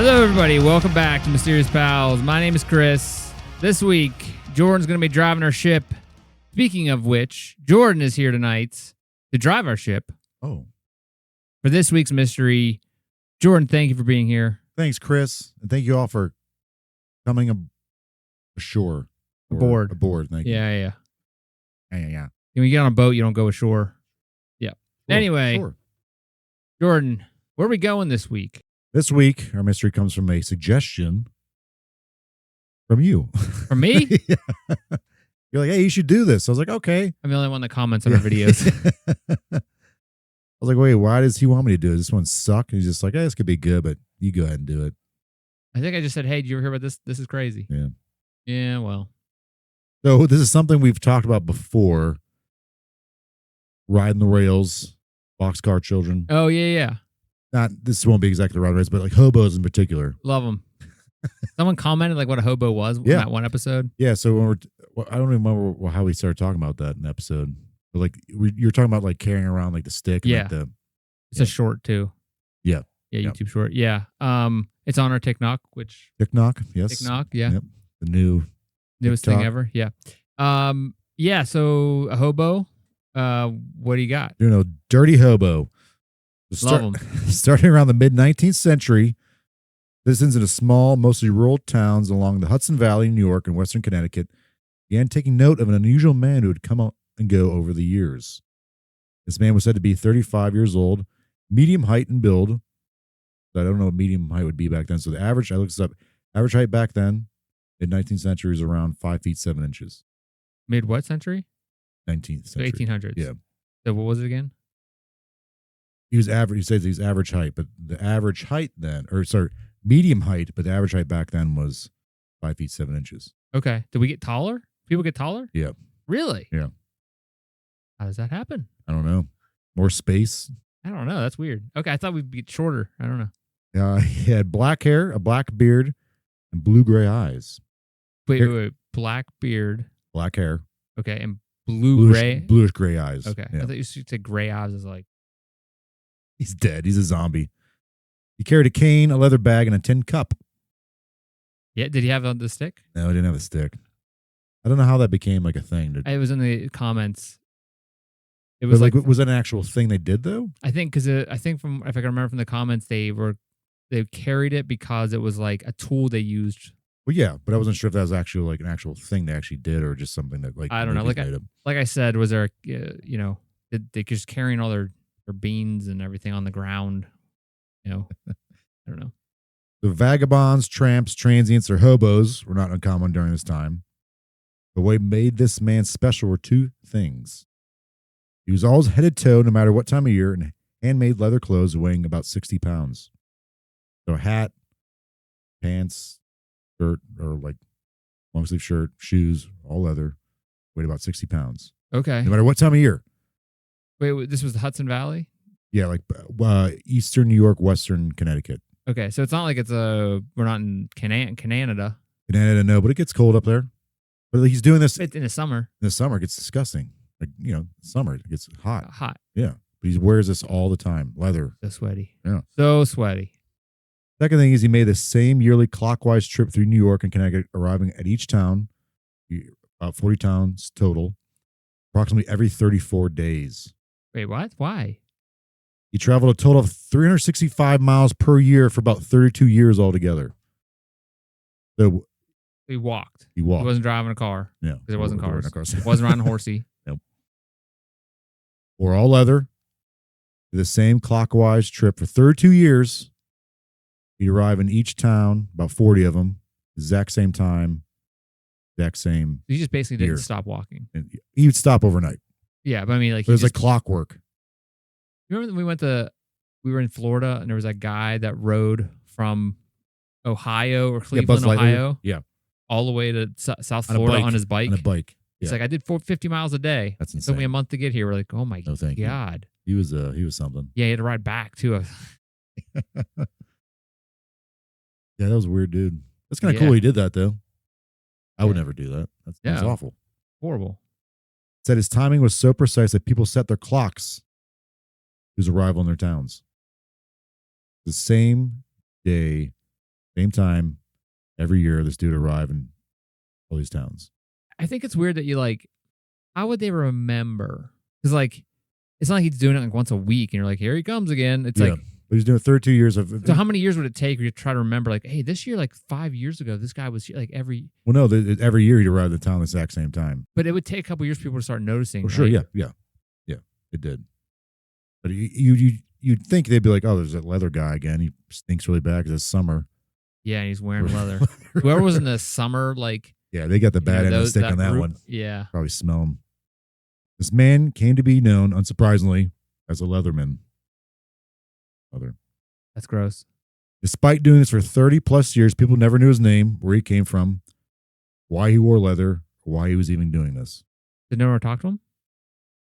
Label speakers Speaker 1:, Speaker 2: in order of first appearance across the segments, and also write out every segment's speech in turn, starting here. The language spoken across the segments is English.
Speaker 1: Hello, everybody. Welcome back to Mysterious Pals. My name is Chris. This week, Jordan's going to be driving our ship. Speaking of which, Jordan is here tonight to drive our ship.
Speaker 2: Oh.
Speaker 1: For this week's mystery. Jordan, thank you for being here.
Speaker 2: Thanks, Chris. And thank you all for coming ashore.
Speaker 1: Aboard.
Speaker 2: Thank you.
Speaker 1: Yeah.
Speaker 2: Yeah.
Speaker 1: When you get on a boat, you don't go ashore. Yeah.
Speaker 2: Sure,
Speaker 1: Anyway,
Speaker 2: sure.
Speaker 1: Jordan, where are we going this week?
Speaker 2: This week, our mystery comes from a suggestion from you.
Speaker 1: From me?
Speaker 2: Yeah. You're like, hey, you should do this. I was like, okay.
Speaker 1: I'm the only one that comments on our videos.
Speaker 2: I was like, wait, why does he want me to do it? Does this one suck? And he's just like, hey, this could be good, but you go ahead and do it.
Speaker 1: I think I just said, hey, did you ever hear about this? This is crazy.
Speaker 2: Yeah.
Speaker 1: Yeah, well.
Speaker 2: So this is something we've talked about before. Riding the rails, boxcar children.
Speaker 1: Oh, yeah.
Speaker 2: This won't be exactly the riding rails, but like hobos in particular.
Speaker 1: Love them. Someone commented like what a hobo was in that one episode.
Speaker 2: Yeah, so when I don't even remember how we started talking about that in the episode. But like you're talking about like carrying around like the stick. And,
Speaker 1: yeah,
Speaker 2: like
Speaker 1: it's a short too.
Speaker 2: Yeah,
Speaker 1: YouTube short. Yeah, it's on our TikTok, which
Speaker 2: TikTok, yes,
Speaker 1: TikTok, yeah,
Speaker 2: yep. The
Speaker 1: newest
Speaker 2: TikTok
Speaker 1: thing ever. Yeah, So a hobo. What do you got?
Speaker 2: Dirty hobo.
Speaker 1: Love them.
Speaker 2: Starting around the mid-19th century, citizens in a small, mostly rural towns along the Hudson Valley, New York, and Western Connecticut began taking note of an unusual man who had come out and go over the years. This man was said to be 35 years old, medium height and build. I don't know what medium height would be back then. So the average, I looked this up, average height back then, mid-19th century, is around 5 feet 7 inches.
Speaker 1: Mid what century?
Speaker 2: 19th century.
Speaker 1: 1800s.
Speaker 2: Yeah.
Speaker 1: So what was it again?
Speaker 2: He was average. He says he's average height, but the average height then, medium height, but the average height back then was 5 feet 7 inches.
Speaker 1: Okay. Did we get taller? People get taller?
Speaker 2: Yeah.
Speaker 1: Really?
Speaker 2: Yeah.
Speaker 1: How does that happen?
Speaker 2: I don't know. More space.
Speaker 1: I don't know. That's weird. Okay. I thought we'd get shorter. I don't know.
Speaker 2: He had black hair, a black beard, and blue-gray eyes.
Speaker 1: Wait. Black beard.
Speaker 2: Black hair.
Speaker 1: Okay. And bluish
Speaker 2: gray eyes.
Speaker 1: Okay.
Speaker 2: Yeah.
Speaker 1: I thought you said gray eyes is like.
Speaker 2: He's dead. He's a zombie. He carried a cane, a leather bag, and a tin cup.
Speaker 1: Yeah. Did he have the stick?
Speaker 2: No, he didn't have a stick. I don't know how that became like a thing.
Speaker 1: It was in the comments. It
Speaker 2: was
Speaker 1: was
Speaker 2: was that an actual thing they did though?
Speaker 1: I think because if I can remember from the comments, they carried it because it was like a tool they used.
Speaker 2: Well, yeah, but I wasn't sure if that was actually like an actual thing they actually did or just something that like
Speaker 1: I don't know. Like I said, was there did they just carrying all their beans and everything on the ground? I don't know.
Speaker 2: The vagabonds, tramps, transients, or hobos were not uncommon during this time. But what made this man special were two things. He was always head to toe, no matter what time of year, in handmade leather clothes weighing about 60 pounds. So a hat, pants, shirt, or like long sleeve shirt, shoes, all leather, weighed about 60 pounds.
Speaker 1: Okay.
Speaker 2: No matter what time of year.
Speaker 1: Wait, this was the Hudson Valley?
Speaker 2: Yeah, like eastern New York, western Connecticut.
Speaker 1: Okay, so it's not like we're not in Canada.
Speaker 2: Canada, no, but it gets cold up there. But he's doing this
Speaker 1: in the summer.
Speaker 2: In the summer, it gets disgusting. Like, summer, it gets hot.
Speaker 1: Hot.
Speaker 2: Yeah, but he wears this all the time. Leather.
Speaker 1: So sweaty.
Speaker 2: Yeah.
Speaker 1: So sweaty.
Speaker 2: Second thing is he made the same yearly clockwise trip through New York and Connecticut, arriving at each town, about 40 towns total, approximately every 34 days.
Speaker 1: Wait, what? Why?
Speaker 2: He traveled a total of 365 miles per year for about 32 years altogether. So
Speaker 1: he walked.
Speaker 2: He walked.
Speaker 1: He wasn't driving a car.
Speaker 2: Yeah.
Speaker 1: Because there wasn't cars. Wasn't riding a horsey.
Speaker 2: Nope. Wore all leather. Did the same clockwise trip for 32 years. He'd arrive in each town, about 40 of them, exact same time, exact same.
Speaker 1: He just basically didn't stop walking.
Speaker 2: And he would stop overnight.
Speaker 1: Yeah, but I mean, like,
Speaker 2: it was like clockwork.
Speaker 1: Remember when we were in Florida and there was that guy that rode from Ohio or Cleveland, Ohio, all the way to South Florida on his bike.
Speaker 2: On a bike. Yeah.
Speaker 1: It's like, I did 50 miles a day.
Speaker 2: That's insane.
Speaker 1: It took me a month to get here. We're like, oh my God.
Speaker 2: He was something.
Speaker 1: Yeah, he had to ride back too.
Speaker 2: Yeah, that was a weird dude. That's kind of cool he did that though. I would never do that. That's awful.
Speaker 1: Horrible.
Speaker 2: Said his timing was so precise that people set their clocks to his arrival in their towns. The same day Same time, every year, this dude arrive in all these towns.
Speaker 1: I think it's weird that you like, how would they remember? Because like, it's not like he's doing it like once a week and you're like, here he comes again. It's like,
Speaker 2: but he's doing 32 years of.
Speaker 1: So how many years would it take for you to try to remember like, hey, this year, like 5 years ago, this guy was here, like every.
Speaker 2: Well, no, every year he'd arrive at the town at the exact same time.
Speaker 1: But it would take a couple years for people to start noticing.
Speaker 2: For sure,
Speaker 1: right?
Speaker 2: yeah, it did. But you'd think they'd be like, oh, there's that leather guy again. He stinks really bad because it's summer.
Speaker 1: Yeah, he's wearing leather. Whoever was in the summer, like.
Speaker 2: Yeah, they got the bad end of the stick on that one.
Speaker 1: Yeah.
Speaker 2: Probably smell him. This man came to be known, unsurprisingly, as a Leatherman.
Speaker 1: That's gross.
Speaker 2: Despite doing this for 30 plus years, people never knew his name, where he came from, why he wore leather, or why he was even doing this.
Speaker 1: Did no one ever talk to him?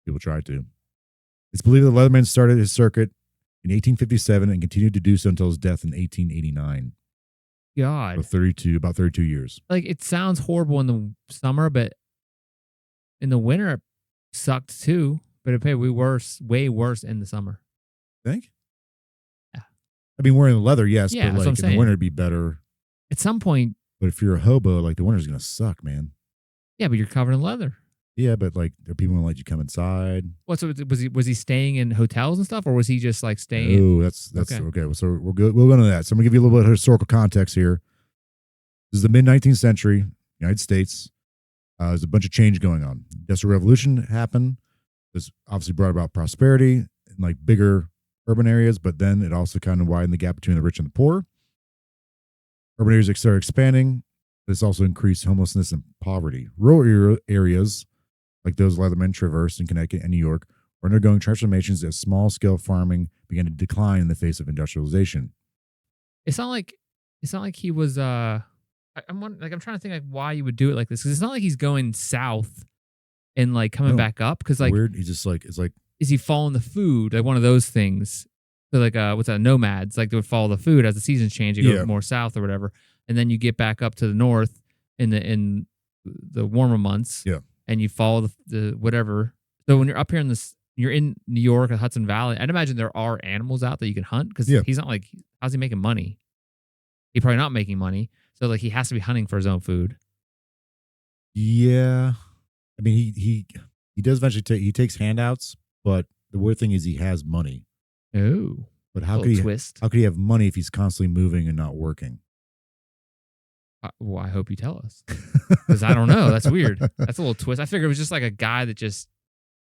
Speaker 2: People tried to. It's believed that Leatherman started his circuit in 1857 and continued to do so until his death in 1889.
Speaker 1: God.
Speaker 2: So about 32 years.
Speaker 1: Like, it sounds horrible in the summer, but in the winter, it sucked too. But it paid way worse in the summer.
Speaker 2: Think?
Speaker 1: Yeah.
Speaker 2: I mean, wearing leather, yes,
Speaker 1: yeah,
Speaker 2: but like in the winter, it'd be better.
Speaker 1: At some point.
Speaker 2: But if you're a hobo, like the winter's going to suck, man.
Speaker 1: Yeah, but you're covered in leather.
Speaker 2: Yeah, but like, are people going to let you come inside?
Speaker 1: What? So was he staying in hotels and stuff, or was he just like staying?
Speaker 2: Oh, that's okay. So we're good. We'll go into that. So I'm gonna give you a little bit of historical context here. This is the mid 19th century, United States. There's a bunch of change going on. Industrial Revolution happened. This obviously brought about prosperity in like bigger urban areas, but then it also kind of widened the gap between the rich and the poor. Urban areas started expanding. This also increased homelessness and poverty. Rural areas, like those Leatherman traversed in Connecticut and New York, were undergoing transformations as small-scale farming began to decline in the face of industrialization.
Speaker 1: It's not like he was. I'm trying to think like why you would do it like this, because it's not like he's going south and like coming back up. Because like
Speaker 2: weird, he's just like
Speaker 1: is he following the food, like one of those things? So like what's that? Nomads, like they would follow the food as the seasons change. You go more south or whatever, and then you get back up to the north in the warmer months.
Speaker 2: Yeah.
Speaker 1: And you follow the whatever. So when you're up here you're in New York, the Hudson Valley, I'd imagine there are animals out that you can hunt, because he's not like, how's he making money? He's probably not making money. So like he has to be hunting for his own food.
Speaker 2: Yeah. I mean, he does eventually he takes handouts, but the weird thing is he has money.
Speaker 1: Oh.
Speaker 2: But how could he have money if he's constantly moving and not working?
Speaker 1: Well, I hope you tell us, because I don't know. That's weird. That's a little twist. I figured it was just like a guy that just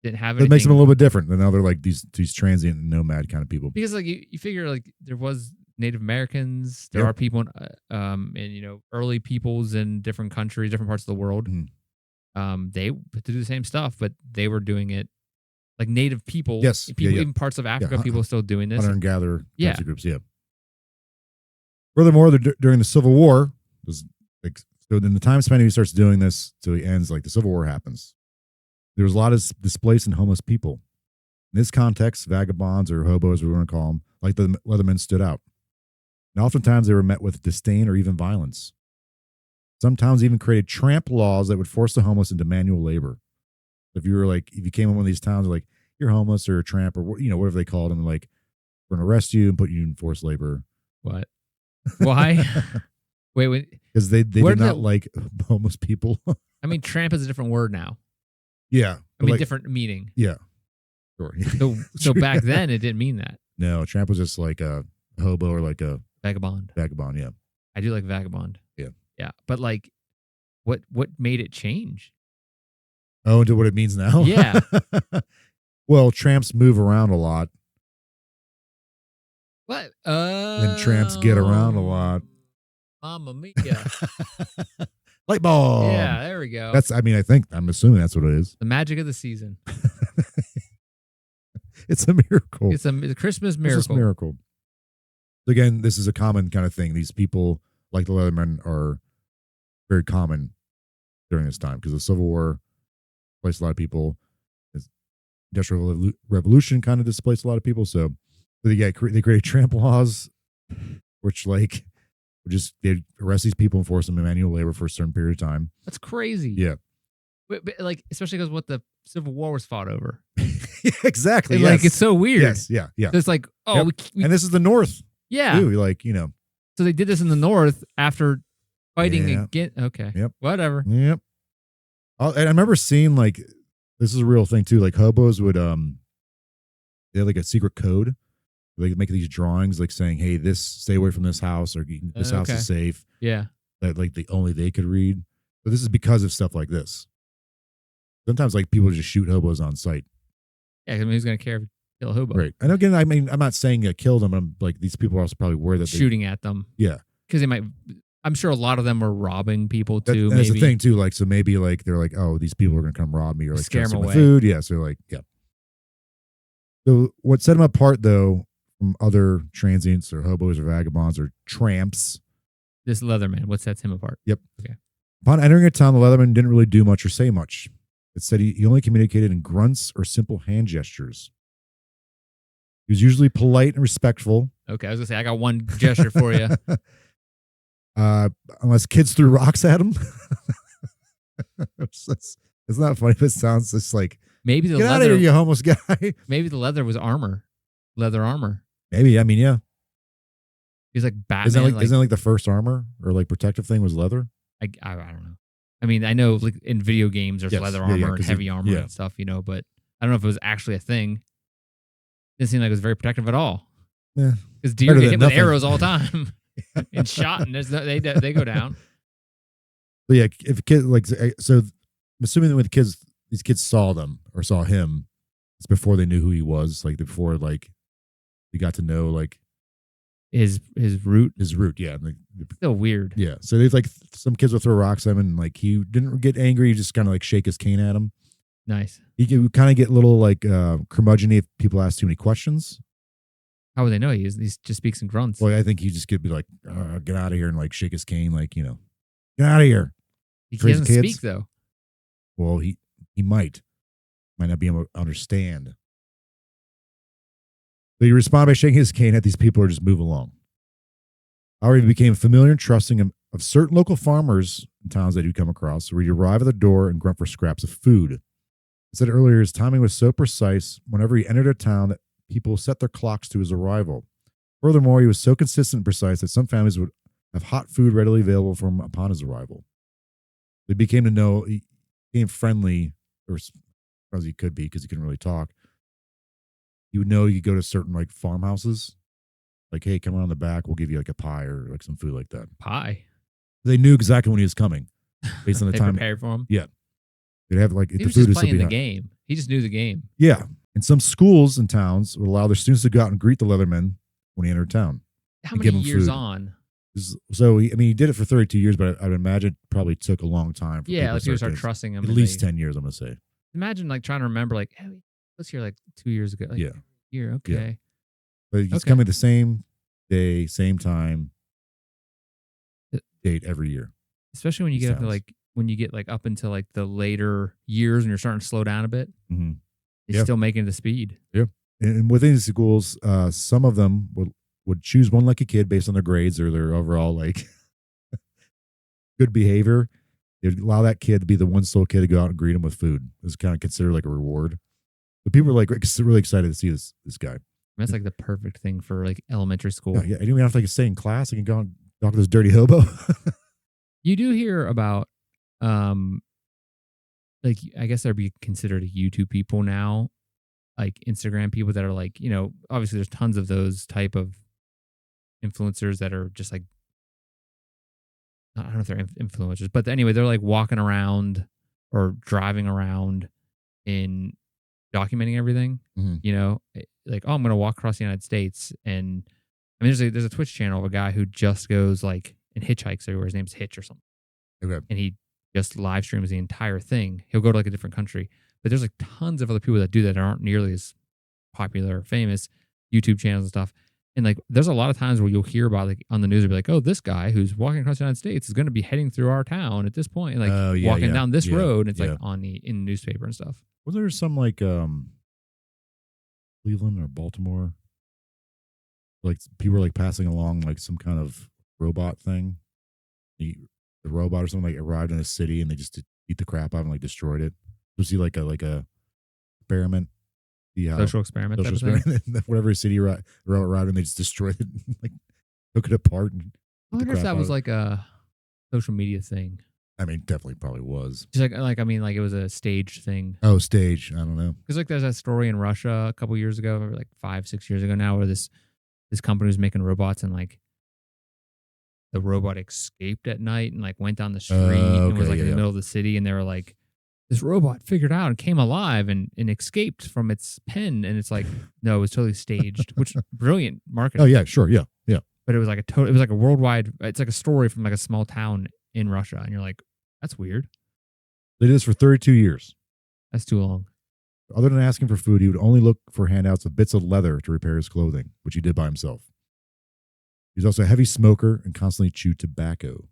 Speaker 1: didn't have anything.
Speaker 2: It makes him a little bit different than other like these transient and nomad kind of people.
Speaker 1: Because like you figure like there was Native Americans, there are people in early peoples in different countries, different parts of the world. Mm-hmm. They had to do the same stuff, but they were doing it like native people.
Speaker 2: Yes,
Speaker 1: people even parts of Africa, people are still doing this.
Speaker 2: Hunter and gatherer groups. Yeah. Furthermore, during the Civil War. Was like, so in the time span he starts doing this till he ends, like the Civil War happens. There was a lot of displaced and homeless people. In this context, vagabonds or hobos, we want to call them, like the Leathermen, stood out. And oftentimes they were met with disdain or even violence. Some towns even created tramp laws that would force the homeless into manual labor. If you came in one of these towns, like you're homeless or a tramp or whatever they called them, like we're gonna arrest you and put you in forced labor.
Speaker 1: What? Why? Wait.
Speaker 2: Because they did not like homeless people.
Speaker 1: I mean, tramp is a different word now.
Speaker 2: Yeah.
Speaker 1: I mean, different meaning.
Speaker 2: Yeah. Sure.
Speaker 1: So back then, it didn't mean that.
Speaker 2: No, tramp was just like a hobo or like a...
Speaker 1: Vagabond.
Speaker 2: Vagabond, yeah.
Speaker 1: I do like vagabond.
Speaker 2: Yeah.
Speaker 1: Yeah. But like, what made it change?
Speaker 2: Oh, into what it means now?
Speaker 1: Yeah.
Speaker 2: Well, tramps move around a lot.
Speaker 1: What?
Speaker 2: And tramps get around a lot.
Speaker 1: Mamma mia.
Speaker 2: Light bulb.
Speaker 1: Yeah, there we go.
Speaker 2: I'm assuming that's what it is.
Speaker 1: The magic of the season.
Speaker 2: It's a miracle.
Speaker 1: It's a Christmas miracle.
Speaker 2: Christmas miracle. Again, this is a common kind of thing. These people, like the Leathermen, are very common during this time because the Civil War displaced a lot of people. The Industrial Revolution kind of displaced a lot of people. So they created tramp laws, which like they arrest these people and force them in manual labor for a certain period of time.
Speaker 1: That's crazy.
Speaker 2: Yeah.
Speaker 1: But like, especially because what the Civil War was fought over.
Speaker 2: Yeah, exactly.
Speaker 1: And,
Speaker 2: yes.
Speaker 1: like, it's so weird.
Speaker 2: Yes. Yeah. Yeah.
Speaker 1: So it's like, oh,
Speaker 2: and this is the North.
Speaker 1: Yeah.
Speaker 2: Too, like,
Speaker 1: So they did this in the North after fighting
Speaker 2: Yeah.
Speaker 1: again. Okay.
Speaker 2: Yep.
Speaker 1: Whatever.
Speaker 2: Yep. And I remember seeing like this is a real thing too. Like hobos would they had like a secret code. They make these drawings like saying, "Hey, this stay away from this house," or "This house is safe."
Speaker 1: Yeah.
Speaker 2: That like only they could read. But this is because of stuff like this. Sometimes like people just shoot hobos on sight.
Speaker 1: Yeah, I mean, who's gonna care if you kill a hobo?
Speaker 2: Right. And again, I mean, I'm not saying kill them. I'm like these people are also probably aware that
Speaker 1: Shooting at them.
Speaker 2: Yeah.
Speaker 1: Because they might. I'm sure a lot of them were robbing people too.
Speaker 2: That's the thing too. Like, so maybe like they're like, oh, these people are gonna come rob me or like
Speaker 1: scare them away.
Speaker 2: Food. Yeah. So like, yeah. So what set them apart though from other transients or hobos or vagabonds or tramps?
Speaker 1: This Leatherman, what sets him apart?
Speaker 2: Yep.
Speaker 1: Okay.
Speaker 2: Upon entering a town, the Leatherman didn't really do much or say much. It said he only communicated in grunts or simple hand gestures. He was usually polite and respectful.
Speaker 1: Okay, I was gonna say I got one gesture for you.
Speaker 2: Unless kids threw rocks at him. It's not funny, but it sounds just like
Speaker 1: maybe the
Speaker 2: get
Speaker 1: leather.
Speaker 2: Out of here, you homeless guy.
Speaker 1: Maybe the leather was armor, leather armor.
Speaker 2: Maybe I mean yeah.
Speaker 1: He's like Batman.
Speaker 2: Isn't it like the first armor or like protective thing was leather?
Speaker 1: I don't know. I mean, I know like in video games there's leather armor and heavy armor and stuff, you know, but I don't know if it was actually a thing. Didn't seem like it was very protective at all.
Speaker 2: Yeah,
Speaker 1: because deer get hit with arrows all the time and shot, and they go down.
Speaker 2: But yeah, if a kid like so, I'm assuming that when these kids saw them or saw him, it's before they knew who he was. Like before, like they got to know like
Speaker 1: his root.
Speaker 2: His root, yeah.
Speaker 1: Still weird.
Speaker 2: Yeah. So they've like some kids would throw rocks at him, and like he didn't get angry. He just kind of like shake his cane at him.
Speaker 1: Nice.
Speaker 2: He could kind of get a little like curmudgeon if people ask too many questions.
Speaker 1: How would they know he just speaks in grunts?
Speaker 2: Well, I think he just could be like, get out of here and like shake his cane, like, you know, get out of here.
Speaker 1: He doesn't speak though.
Speaker 2: Well, he might not be able to understand. But he responded by shaking his cane at these people or just move along. However, he became familiar and trusting of certain local farmers in towns that he'd come across, where he'd arrive at the door and grunt for scraps of food. I said earlier, his timing was so precise whenever he entered a town that people set their clocks to his arrival. Furthermore, he was so consistent and precise that some families would have hot food readily available for him upon his arrival. They he became friendly, or as he could be because he couldn't really talk. You would know you could go to certain like farmhouses, like, hey, come around the back, we'll give you like a pie or like some food like that.
Speaker 1: Pie.
Speaker 2: They knew exactly when he was coming, based on the
Speaker 1: they
Speaker 2: time.
Speaker 1: Prepared for him.
Speaker 2: Yeah, they'd have like
Speaker 1: he
Speaker 2: the
Speaker 1: was
Speaker 2: food
Speaker 1: just
Speaker 2: is
Speaker 1: playing the game. He just knew the game.
Speaker 2: Yeah, and some schools and towns would allow their students to go out and greet the Leatherman when he entered town.
Speaker 1: How many years on?
Speaker 2: So he did it for 32 years, but I would imagine it probably took a long time. For
Speaker 1: like people start trusting him.
Speaker 2: At least 10 years, I'm gonna say.
Speaker 1: Imagine like trying to remember, like, hey, I was here like 2 years ago. Like, year, okay.
Speaker 2: Yeah. But he's coming the same day, same time, date every year.
Speaker 1: Especially when you get up to up into like the later years and you're starting to slow down a bit.
Speaker 2: Mm-hmm.
Speaker 1: He's still making the speed.
Speaker 2: Yeah. And within the schools, some of them would choose one lucky kid based on their grades or their overall like good behavior. They'd allow that kid to be the one sole kid to go out and greet him with food. It was kind of considered like a reward. But people were like really excited to see this guy.
Speaker 1: That's like the perfect thing for like elementary school.
Speaker 2: Yeah, I didn't even have to like stay in class. I can go and talk to this dirty hobo.
Speaker 1: You do hear about, like, I guess they'd be considered YouTube people now, like Instagram people that are like, you know, obviously there's tons of those type of influencers that are just like, I don't know if they're influencers, but anyway, they're like walking around or driving around in documenting everything, you know, like, oh, I'm going to walk across the United States. And I mean, there's a Twitch channel of a guy who just goes like and hitchhikes everywhere. His name's Hitch or something.
Speaker 2: Okay.
Speaker 1: And he just live streams the entire thing. He'll go to like a different country, but there's like tons of other people that do that aren't nearly as popular or famous, YouTube channels and stuff. And like, there's a lot of times where you'll hear about like on the news, it'll be like, oh, this guy who's walking across the United States is going to be heading through our town at this point, and like walking down this road. And it's like on in the newspaper and stuff.
Speaker 2: Was there some like Cleveland or Baltimore, like people were like passing along like some kind of robot thing? The robot or something like arrived in a city and they just beat the crap out and like destroyed it. Was he like a experiment?
Speaker 1: Social experiment.
Speaker 2: Social experiment. Whatever city arrived and they just destroyed it, and, like took it apart and
Speaker 1: I wonder if that was like a social media thing.
Speaker 2: I mean, definitely probably was.
Speaker 1: Just like I mean, like it was a staged thing.
Speaker 2: Oh, stage. I don't know.
Speaker 1: Because like there's that story in Russia a couple years ago, like 5-6 years ago now, where this company was making robots and like the robot escaped at night and like went down the street and was like in the middle of the city, and they were like, this robot figured out and came alive and escaped from its pen, and it's like, no, it was totally staged, which brilliant marketing.
Speaker 2: Oh yeah, sure, yeah.
Speaker 1: But it was like it was like a worldwide. It's like a story from like a small town in Russia, and you're like, that's weird.
Speaker 2: They did this for 32 years.
Speaker 1: That's too long.
Speaker 2: Other than asking for food, he would only look for handouts of bits of leather to repair his clothing, which he did by himself. He was also a heavy smoker and constantly chewed tobacco.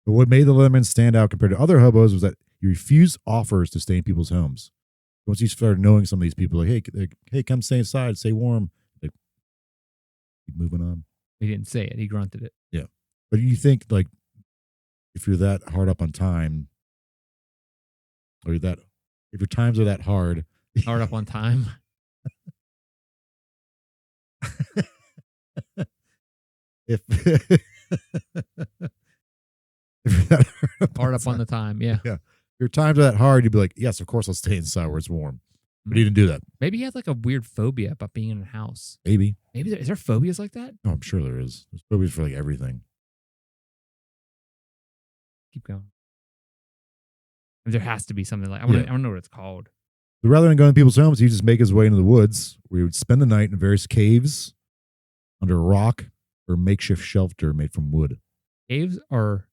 Speaker 2: But what made the Leatherman stand out compared to other hobos was that he refused offers to stay in people's homes. Once he started knowing some of these people, like, hey, come stay inside, stay warm. Like, keep moving on.
Speaker 1: He didn't say it. He grunted it.
Speaker 2: Yeah. But you think, like, if you're that hard up on time, or if your times are that hard.
Speaker 1: Hard up on time?
Speaker 2: if you're that
Speaker 1: hard up on the time, yeah.
Speaker 2: Yeah. If your times are that hard, you'd be like, yes, of course I'll stay inside where it's warm. But he didn't do that.
Speaker 1: Maybe he had like a weird phobia about being in a house.
Speaker 2: Maybe.
Speaker 1: Is there phobias like that?
Speaker 2: Oh, I'm sure there is. There's phobias for like everything.
Speaker 1: Keep going. There has to be something like I don't know what it's called.
Speaker 2: So rather than going to people's homes, he'd just make his way into the woods where he would spend the night in various caves, under a rock, or a makeshift shelter made from wood.
Speaker 1: Caves are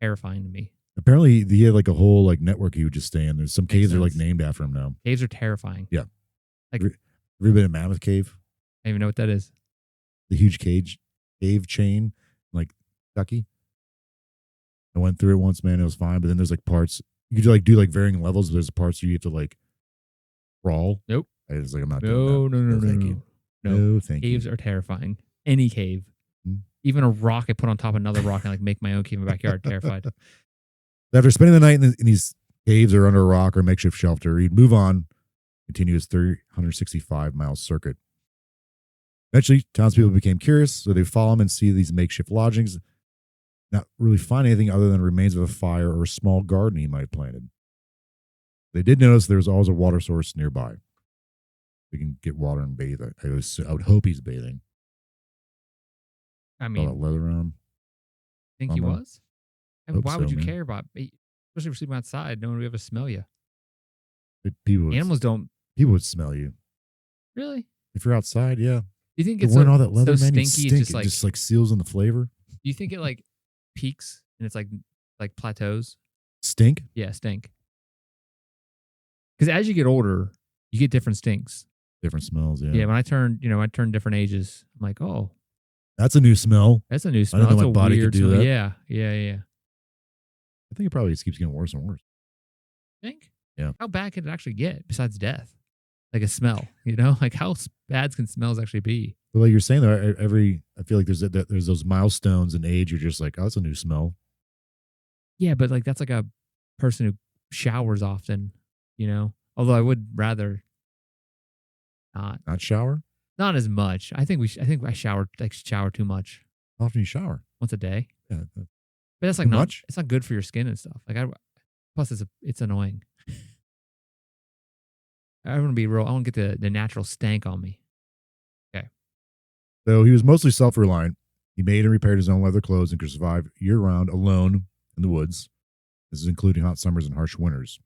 Speaker 1: terrifying to me.
Speaker 2: Apparently, he had like a whole like network he would just stay in. There's some caves that are like named after him now.
Speaker 1: Caves are terrifying.
Speaker 2: Yeah.
Speaker 1: Like,
Speaker 2: have you been to Mammoth Cave?
Speaker 1: I don't even know what that is.
Speaker 2: The huge cave chain, like Kentucky. I went through it once, man. It was fine. But then there's like parts you could like do like varying levels. But there's parts where you have to like crawl.
Speaker 1: Nope.
Speaker 2: I was like, I'm not doing that.
Speaker 1: No,
Speaker 2: thank you.
Speaker 1: No,
Speaker 2: thank you.
Speaker 1: Caves are terrifying. Any cave. Even a rock I put on top of another rock and like make my own cave in my backyard. Terrified.
Speaker 2: After spending the night in these caves or under a rock or makeshift shelter, he'd move on, continue his 365-mile circuit. Eventually, townspeople became curious, so they follow him and see these makeshift lodgings, not really find anything other than remains of a fire or a small garden he might have planted. They did notice there was always a water source nearby. We can get water and bathe. I would hope he's bathing.
Speaker 1: I mean,
Speaker 2: all that leather on.
Speaker 1: Think he was? Why would you
Speaker 2: man.
Speaker 1: care about, especially if you're sleeping outside? No one would ever smell you.
Speaker 2: Animals
Speaker 1: don't.
Speaker 2: People would smell you.
Speaker 1: Really?
Speaker 2: If you're outside, yeah.
Speaker 1: Do you think
Speaker 2: You're
Speaker 1: it's
Speaker 2: wearing all that leather,
Speaker 1: so
Speaker 2: man,
Speaker 1: stinky?
Speaker 2: it just like seals in the flavor.
Speaker 1: Do you think it like peaks and it's like plateaus?
Speaker 2: Stink?
Speaker 1: Yeah, stink. Because as you get older, you get different stinks.
Speaker 2: Different smells, yeah.
Speaker 1: Yeah, when I turned different ages, I'm like, oh,
Speaker 2: that's a new smell.
Speaker 1: That's a new smell.
Speaker 2: I didn't know
Speaker 1: That's
Speaker 2: my body could do
Speaker 1: smell.
Speaker 2: that.
Speaker 1: Yeah.
Speaker 2: I think it probably just keeps getting worse and worse.
Speaker 1: Think?
Speaker 2: Yeah.
Speaker 1: How bad could it actually get besides death? Like a smell, you know? Like how bad can smells actually be?
Speaker 2: But like you're saying though, I feel like there's those milestones in age. You're just like, oh, that's a new smell.
Speaker 1: Yeah, but like that's like a person who showers often, you know? Although I would rather not
Speaker 2: shower.
Speaker 1: Not as much. I think I shower too much.
Speaker 2: How often do you shower?
Speaker 1: Once a day.
Speaker 2: Yeah.
Speaker 1: But that's like
Speaker 2: much?
Speaker 1: It's not good for your skin and stuff. Like plus it's annoying. I want to be real. I want to get the natural stank on me. Okay.
Speaker 2: Though he was mostly self-reliant, he made and repaired his own leather clothes and could survive year-round alone in the woods. This is including hot summers and harsh winters.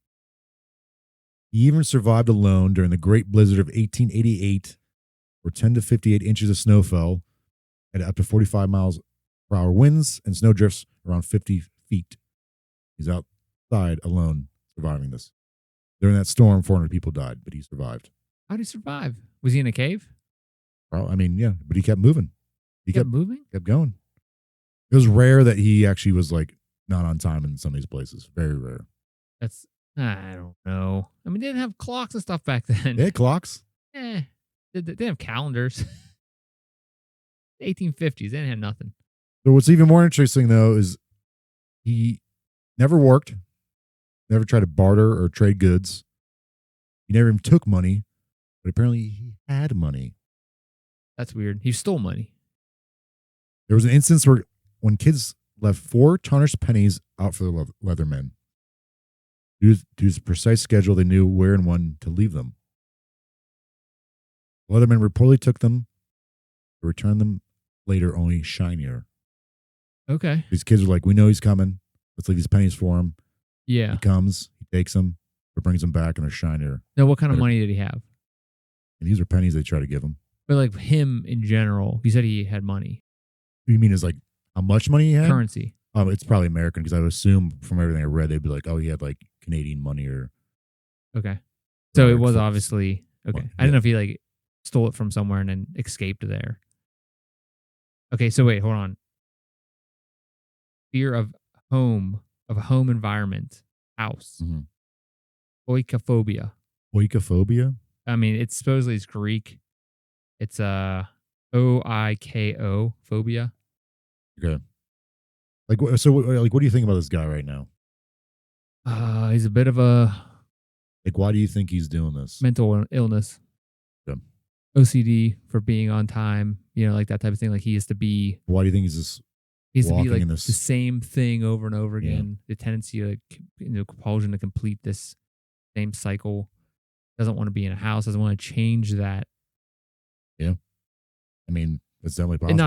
Speaker 2: He even survived alone during the Great Blizzard of 1888, where 10 to 58 inches of snow fell at up to 45 miles per hour winds and snow drifts around 50 feet. He's outside alone surviving this. During that storm, 400 people died, but he survived.
Speaker 1: How did he survive? Was he in a cave?
Speaker 2: Well, I mean, yeah, but he kept moving.
Speaker 1: He kept moving?
Speaker 2: Kept going. It was rare that he actually was like not on time in some of these places. Very rare.
Speaker 1: I don't know. I mean, they didn't have clocks and stuff back then.
Speaker 2: They had clocks.
Speaker 1: They didn't have calendars. 1850s, they didn't have nothing.
Speaker 2: So what's even more interesting, though, is he never worked, never tried to barter or trade goods. He never even took money, but apparently he had money.
Speaker 1: That's weird. He stole money.
Speaker 2: There was an instance where when kids left 4 tarnished pennies out for the Leathermen. Due to the precise schedule, they knew where and when to leave them. Leatherman reportedly took them to return them later, only shinier.
Speaker 1: Okay.
Speaker 2: These kids are like, we know he's coming. Let's leave these pennies for him.
Speaker 1: Yeah.
Speaker 2: He comes, he takes them, or brings them back, and they're shinier.
Speaker 1: Now, what kind of money did he have?
Speaker 2: And these are pennies they try to give him.
Speaker 1: But like him in general, you said he had money.
Speaker 2: What you mean is like how much money he had?
Speaker 1: Currency.
Speaker 2: It's probably American because I would assume from everything I read, they'd be like, oh, he had like Canadian money or.
Speaker 1: Okay. So it was obviously, okay.
Speaker 2: Well,
Speaker 1: I didn't know if he like stole it from somewhere and then escaped there. Okay. So wait, hold on. Fear of home, of a home environment, house.
Speaker 2: Mm-hmm.
Speaker 1: Oikophobia.
Speaker 2: Oikophobia?
Speaker 1: I mean, it's supposedly it's Greek. It's Oiko phobia.
Speaker 2: Okay. Like, so like, what do you think about this guy right now?
Speaker 1: He's a bit of a
Speaker 2: like. Why do you think he's doing this?
Speaker 1: Mental illness.
Speaker 2: Yeah.
Speaker 1: OCD for being on time. You know, like that type of thing. Like he has to be.
Speaker 2: Why do you think he's this?
Speaker 1: He has to be like the same thing over and over again. The tendency to, compulsion to complete this same cycle. Doesn't want to be in a house. Doesn't want to change that.
Speaker 2: Yeah. I mean, it's definitely possible.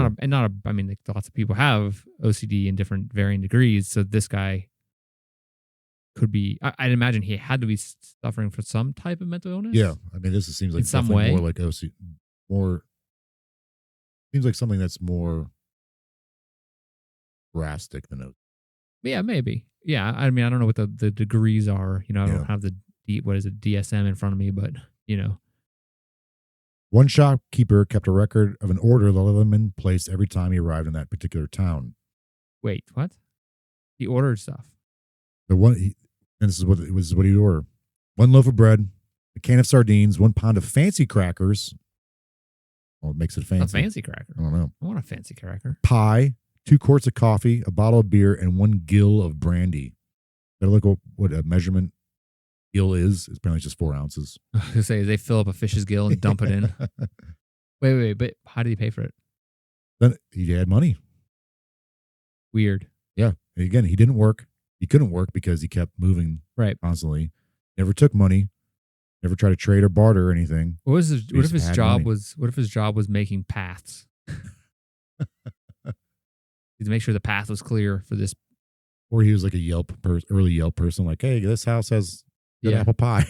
Speaker 1: I mean, like, lots of people have OCD in different varying degrees. So this guy could be, I'd imagine he had to be suffering from some type of mental illness.
Speaker 2: Yeah. I mean, this seems like
Speaker 1: in some way
Speaker 2: more like OCD, seems like something that's more drastic than OCD.
Speaker 1: Yeah, maybe. Yeah. I mean, I don't know what the degrees are. I don't have what is it, DSM in front of me, but
Speaker 2: One shopkeeper kept a record of an order the Leatherman placed every time he arrived in that particular town.
Speaker 1: Wait, what? He ordered stuff.
Speaker 2: And this is what he'd order: 1 loaf of bread, a can of sardines, 1 pound of fancy crackers. Well, it makes it fancy.
Speaker 1: A fancy cracker.
Speaker 2: I don't know.
Speaker 1: I want a fancy cracker.
Speaker 2: Pie, 2 quarts of coffee, a bottle of beer, and 1 gill of brandy. Gotta look what a measurement gill is. It's apparently just 4 ounces.
Speaker 1: I was gonna say they fill up a fish's gill and dump it in. Wait, but how did he pay for it?
Speaker 2: Then he had money.
Speaker 1: Weird.
Speaker 2: Yeah. And again, he didn't work. He couldn't work because he kept moving constantly. Never took money. Never tried to trade or barter or anything.
Speaker 1: What if his job was making paths? To make sure the path was clear for this.
Speaker 2: Or he was like a early Yelp person, like, hey, this house has good apple pie.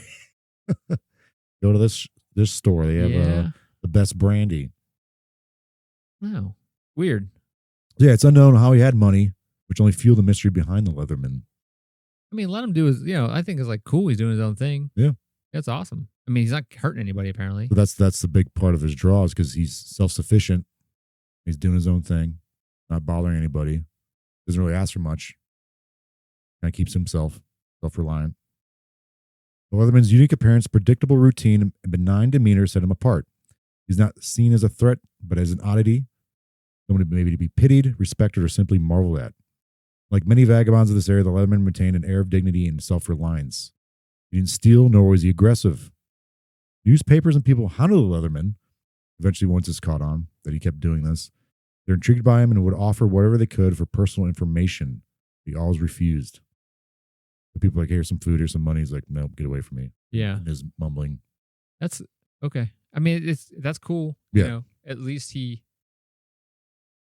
Speaker 2: Go to this store. They have the best brandy.
Speaker 1: Wow. Weird.
Speaker 2: Yeah, it's unknown how he had money, which only fueled the mystery behind the Leatherman.
Speaker 1: I mean, let him do his, I think it's like cool. He's doing his own thing.
Speaker 2: Yeah. That's
Speaker 1: awesome. I mean, he's not hurting anybody, apparently.
Speaker 2: But that's the big part of his draw is because he's self-sufficient. He's doing his own thing, not bothering anybody. Doesn't really ask for much. Kind of keeps himself self-reliant. The Leatherman's unique appearance, predictable routine, and benign demeanor set him apart. He's not seen as a threat, but as an oddity, someone maybe to be pitied, respected, or simply marveled at. Like many vagabonds of this area, the Leatherman maintained an air of dignity and self-reliance. He didn't steal, nor was he aggressive. Newspapers and people hounded the Leatherman. Eventually, once it's caught on that he kept doing this, they're intrigued by him and would offer whatever they could for personal information. He always refused. The people were like, here's some food, here's some money. He's like, no, get away from me.
Speaker 1: Yeah.
Speaker 2: And his mumbling.
Speaker 1: That's okay. I mean, that's cool.
Speaker 2: Yeah.
Speaker 1: At least he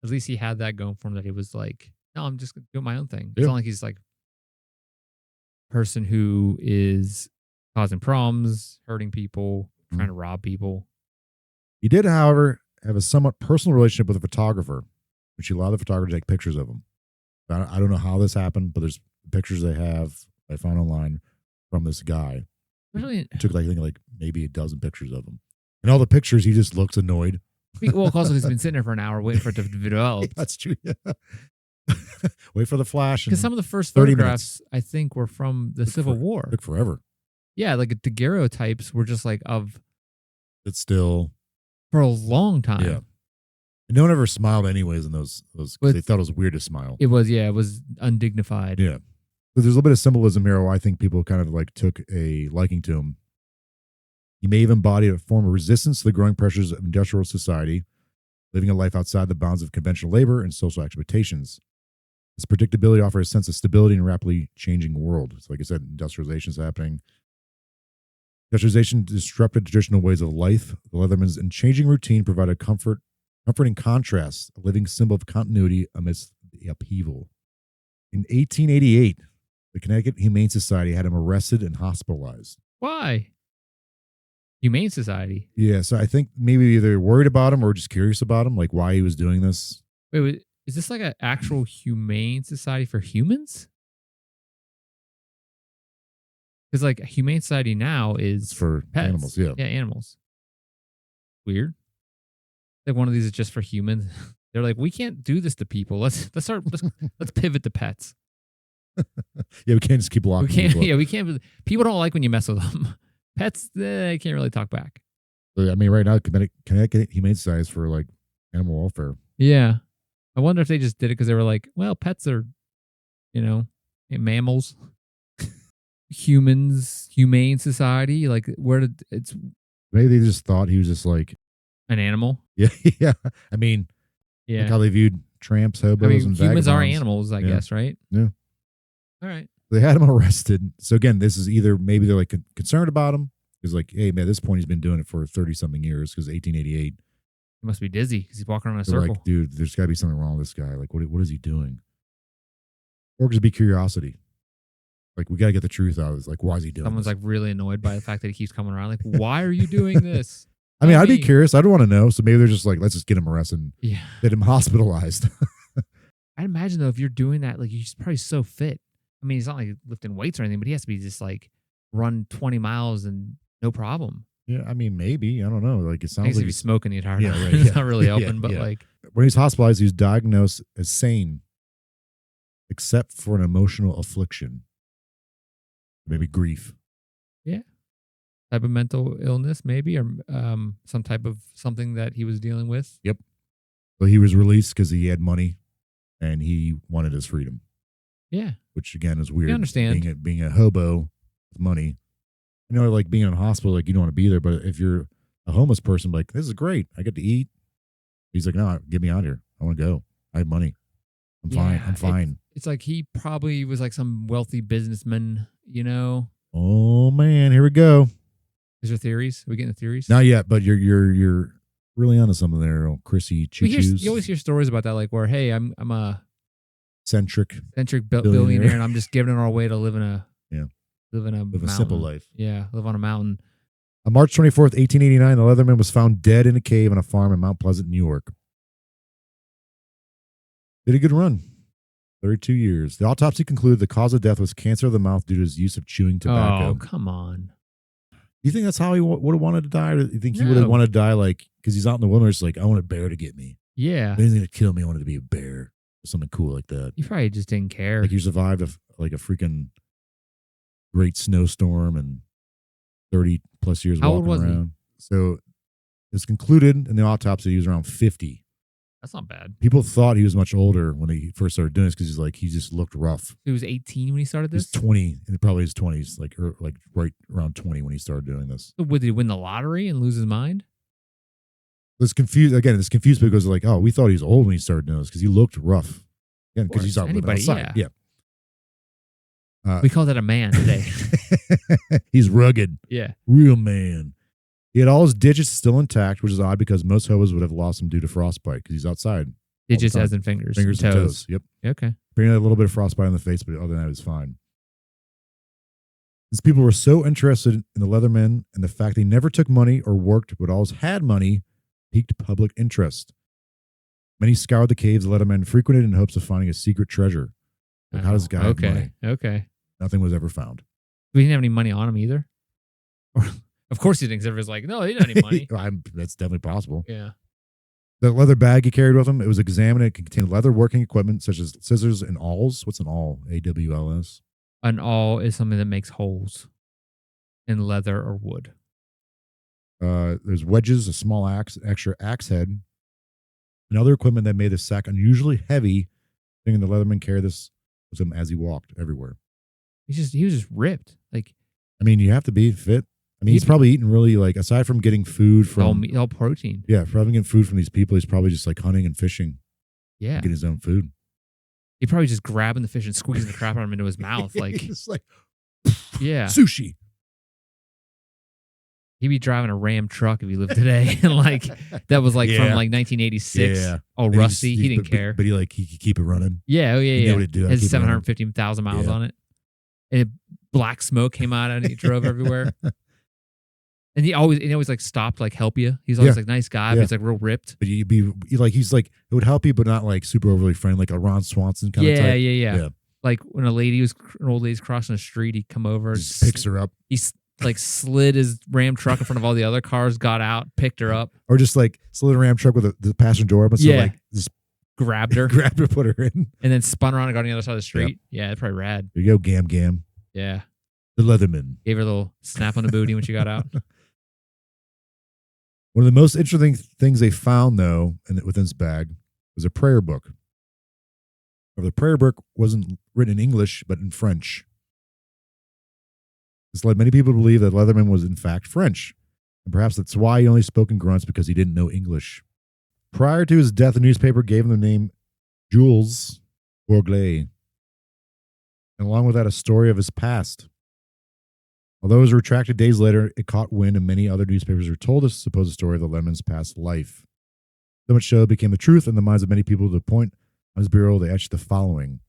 Speaker 1: had that going for him, that he was like, no, I'm just going to do my own thing. It's not like he's like a person who is causing problems, hurting people, trying to rob people.
Speaker 2: He did, however, have a somewhat personal relationship with a photographer, which he allowed the photographer to take pictures of him. I don't know how this happened, but there's pictures I found online from this guy. He took I think maybe a dozen pictures of him. And all the pictures, he just looks annoyed.
Speaker 1: Well, also he's been sitting there for an hour waiting for it to develop.
Speaker 2: That's true. Yeah. Wait for the flash.
Speaker 1: Because some of the first photographs, I think, were from the Civil War.
Speaker 2: Took forever.
Speaker 1: Yeah, like daguerreotypes were just like of.
Speaker 2: It's still.
Speaker 1: For a long time.
Speaker 2: Yeah. And no one ever smiled anyways in those because they thought it was weird to smile.
Speaker 1: It was undignified.
Speaker 2: Yeah. But there's a little bit of symbolism here where I think people kind of took a liking to him. He may have embodied a form of resistance to the growing pressures of industrial society, living a life outside the bounds of conventional labor and social expectations. This predictability offers a sense of stability in a rapidly changing world. So like I said, industrialization is happening. Industrialization disrupted traditional ways of life. The Leatherman's and changing routine provided comforting contrast, a living symbol of continuity amidst the upheaval. In 1888, the Connecticut Humane Society had him arrested and hospitalized.
Speaker 1: Why? Humane Society.
Speaker 2: Yeah, so I think maybe either worried about him or just curious about him, like why he was doing this.
Speaker 1: Wait, is this like an actual humane society for humans? Because like a humane society now is
Speaker 2: It's for
Speaker 1: pets.
Speaker 2: animals, yeah.
Speaker 1: Yeah, animals. Weird. Like one of these is just for humans. They're like, we can't do this to people. Let's pivot to pets.
Speaker 2: Yeah, we can't just keep locking
Speaker 1: We can't.
Speaker 2: people up.
Speaker 1: Yeah, we can't. People don't like when you mess with them. Pets, they can't really talk back.
Speaker 2: I mean, right now, Connecticut Humane Society is for like animal welfare.
Speaker 1: Yeah, I wonder if they just did it because they were like, well, pets are, mammals. Humans, humane society. Like, where did it's
Speaker 2: Maybe they just thought he was just like
Speaker 1: an animal?
Speaker 2: Yeah, yeah. I mean,
Speaker 1: Yeah,
Speaker 2: like how they viewed tramps, hobos, and
Speaker 1: humans are
Speaker 2: vagabonds.
Speaker 1: animals, I guess, right?
Speaker 2: Yeah.
Speaker 1: All right.
Speaker 2: They had him arrested. So again, this is either maybe they're like concerned about him. Because like, hey, man, at this point he's been doing it for 30-something years because 1888.
Speaker 1: He must be dizzy because he's walking around in a
Speaker 2: They're
Speaker 1: circle.
Speaker 2: like, dude, there's got to be something wrong with this guy. Like, what is he doing? Or just be curiosity. Like, we got to get the truth out of this. Like, why is he doing
Speaker 1: Someone's
Speaker 2: this?
Speaker 1: like really annoyed by the fact that he keeps coming around. Like, why are you doing this?
Speaker 2: I mean, I'd be curious. I don't want to know. So maybe they're just like, let's just get him arrested and
Speaker 1: Yeah.
Speaker 2: get him hospitalized.
Speaker 1: I'd imagine though, if you're doing that, like he's probably so fit. I mean, he's not like lifting weights or anything, but he has to be just like run 20 miles and no problem.
Speaker 2: Yeah, I mean, maybe. I don't know. Like, it
Speaker 1: I
Speaker 2: sounds
Speaker 1: guess
Speaker 2: like
Speaker 1: if he's smoking the entire
Speaker 2: Yeah,
Speaker 1: time,
Speaker 2: right,
Speaker 1: it's
Speaker 2: yeah.
Speaker 1: not really
Speaker 2: Yeah,
Speaker 1: helping. But
Speaker 2: yeah.
Speaker 1: like,
Speaker 2: when he was hospitalized, he was diagnosed as sane, except for an emotional affliction, maybe grief.
Speaker 1: type of mental illness, maybe, or some type of something that he was dealing with.
Speaker 2: Yep. But he was released because he had money, and he wanted his freedom.
Speaker 1: Yeah.
Speaker 2: Which again is weird.
Speaker 1: I understand.
Speaker 2: Being a hobo with money, like being in a hospital, like you don't want to be there. But if you're a homeless person, like this is great, I get to eat. He's like, no, get me out of here. I want to go. I have money. I'm fine. I'm fine.
Speaker 1: It's like he probably was like some wealthy businessman,
Speaker 2: Oh man, here we go.
Speaker 1: Is there theories? Are we getting the theories?
Speaker 2: Not yet, but you're really onto something there, old Chrissy Choo-Choos.
Speaker 1: You always hear stories about that, like where, hey, I'm a
Speaker 2: centric
Speaker 1: billionaire, and I'm just giving it all away to live in a
Speaker 2: live a simple life.
Speaker 1: Yeah, live on a mountain.
Speaker 2: On March 24th, 1889, the Leatherman was found dead in a cave on a farm in Mount Pleasant, New York. Did a good run. 32 years. The autopsy concluded the cause of death was cancer of the mouth due to his use of chewing tobacco.
Speaker 1: Oh, come on.
Speaker 2: Do you think that's how he would have wanted to die? Or do you think he would have wanted to die like, because he's out in the wilderness, like, I want a bear to get me.
Speaker 1: Yeah.
Speaker 2: If anything to kill me, I wanted to be a bear. Or something cool like that.
Speaker 1: You probably just didn't care.
Speaker 2: Like he survived a freaking great snowstorm and 30 plus years
Speaker 1: How
Speaker 2: walking
Speaker 1: old was
Speaker 2: around. So it's concluded in the autopsy he was around 50.
Speaker 1: That's not bad.
Speaker 2: People thought he was much older when he first started doing this because he just looked rough.
Speaker 1: He was 18 when he started
Speaker 2: He was
Speaker 1: this?
Speaker 2: 20, in probably his 20s, like right around 20 when he started doing this.
Speaker 1: So did he win the lottery and lose his mind?
Speaker 2: It's confused because like, oh, we thought he was old when he started doing this because he looked rough. Again, because he's out living outside. Yeah.
Speaker 1: We call that a man today.
Speaker 2: He's rugged.
Speaker 1: Yeah.
Speaker 2: Real man. He had all his digits still intact, which is odd because most hobos would have lost them due to frostbite because he's outside.
Speaker 1: Digits as in fingers.
Speaker 2: Fingers and toes. Yep.
Speaker 1: Okay.
Speaker 2: Apparently a little bit of frostbite on the face, but other than that, it was fine. These people were so interested in the Leathermen and the fact they never took money or worked, but always had money, piqued public interest. Many scoured the caves the Leathermen frequented in hopes of finding a secret treasure. Like, how does this guy have money?
Speaker 1: Okay.
Speaker 2: Nothing was ever found.
Speaker 1: We didn't have any money on him either. Of course he thinks everybody's like, no, he didn't have any money.
Speaker 2: That's definitely possible.
Speaker 1: Yeah.
Speaker 2: The leather bag he carried with him, it was examined. It contained leather working equipment such as scissors and awls. What's an awl? AWLS.
Speaker 1: An awl is something that makes holes in leather or wood.
Speaker 2: There's wedges, a small axe, extra axe head, and other equipment that made the sack unusually heavy. Thinking the Leatherman carried this with him as he walked everywhere.
Speaker 1: He was just ripped. Like,
Speaker 2: I mean, you have to be fit. I mean, he's probably eating really, like, aside from getting food from
Speaker 1: all protein.
Speaker 2: Yeah, from getting food from these people, he's probably just like hunting and fishing.
Speaker 1: Yeah,
Speaker 2: Getting his own food.
Speaker 1: He probably just grabbing the fish and squeezing the crap out of him into his mouth. Like,
Speaker 2: it's like
Speaker 1: yeah.
Speaker 2: sushi.
Speaker 1: He'd be driving a Ram truck if he lived today. And like, that was like from like 1986.
Speaker 2: Yeah.
Speaker 1: All
Speaker 2: And
Speaker 1: rusty. He didn't care.
Speaker 2: But he could keep it running.
Speaker 1: Yeah. Oh, yeah.
Speaker 2: He knew
Speaker 1: Yeah.
Speaker 2: what to do.
Speaker 1: It has 750,000 miles on it. And black smoke came out and he drove everywhere. And he always like stopped, like help you. He's always like nice guy, but he's like real ripped.
Speaker 2: But he's like, it would help you, but not like super overly friendly, like a Ron Swanson kind of type.
Speaker 1: Yeah. Like when an old lady's crossing the street, he'd come over,
Speaker 2: just picks her up.
Speaker 1: He's like slid his Ram truck in front of all the other cars, got out, picked her up,
Speaker 2: or just like slid a Ram truck with the passenger door open, so like just
Speaker 1: grabbed her,
Speaker 2: put her in,
Speaker 1: and then spun around and got on the other side of the street. Yeah, that's probably rad.
Speaker 2: There you go, Gam.
Speaker 1: Yeah,
Speaker 2: the Leatherman
Speaker 1: gave her a little snap on the booty when she got out.
Speaker 2: One of the most interesting things they found, though, within this bag was a prayer book. The prayer book wasn't written in English, but in French. This led many people to believe that Leatherman was in fact French, and perhaps that's why he only spoke in grunts, because he didn't know English. Prior to his death, the newspaper gave him the name Jules Bourglet, and along with that, a story of his past. Although it was retracted days later, it caught wind, and many other newspapers were told this supposed story of the Leatherman's past life. So much so it became the truth in the minds of many people, to the point on his burial they etched the following: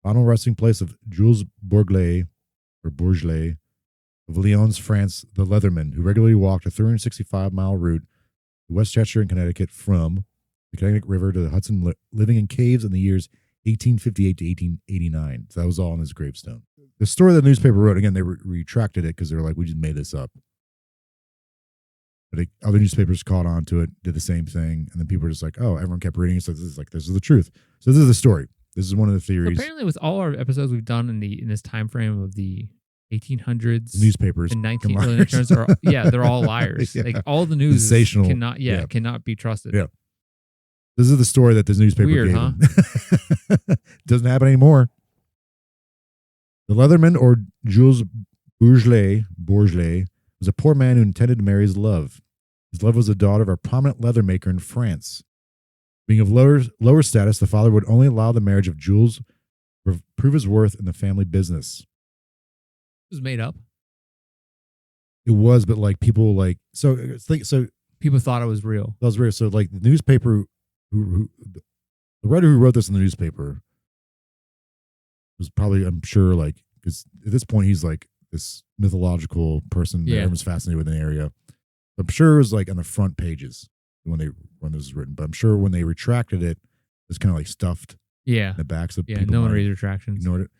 Speaker 2: final resting place of Jules Bourglet, or Bourgelet, of Lyons, France, the Leatherman, who regularly walked a 365-mile route to Westchester in Connecticut from the Connecticut River to the Hudson, living in caves in the years 1858 to 1889. So that was all on his gravestone. The story the newspaper wrote, again, they retracted it because they were like, we just made this up. But other newspapers caught on to it, did the same thing, and then people were just like, oh, everyone kept reading it, so this is the truth. So this is the story. This is one of the theories.
Speaker 1: So apparently, with all our episodes we've done in this time frame of the 1800s,
Speaker 2: newspapers
Speaker 1: and 1900s, they're all liars. Like all the news
Speaker 2: sensational,
Speaker 1: cannot be trusted.
Speaker 2: Yeah, this is the story that this newspaper
Speaker 1: Weird,
Speaker 2: gave
Speaker 1: huh?
Speaker 2: them. Doesn't happen anymore. The Leatherman, or Jules Bourgelet, was a poor man who intended to marry his love. His love was the daughter of a prominent leather maker in France. Being of lower status, the father would only allow the marriage of Jules to prove his worth in the family business.
Speaker 1: It was made up.
Speaker 2: It was, but like people
Speaker 1: people thought it was real.
Speaker 2: That was real. So like the newspaper, the writer who wrote this in the newspaper was probably, I'm sure, like, because at this point he's like this mythological person that everyone's fascinated with in the area. I'm sure it was like on the front pages when this was written, but I'm sure when they retracted it, it was kind of like stuffed in the back. So
Speaker 1: no one reads retractions.
Speaker 2: Ignored it.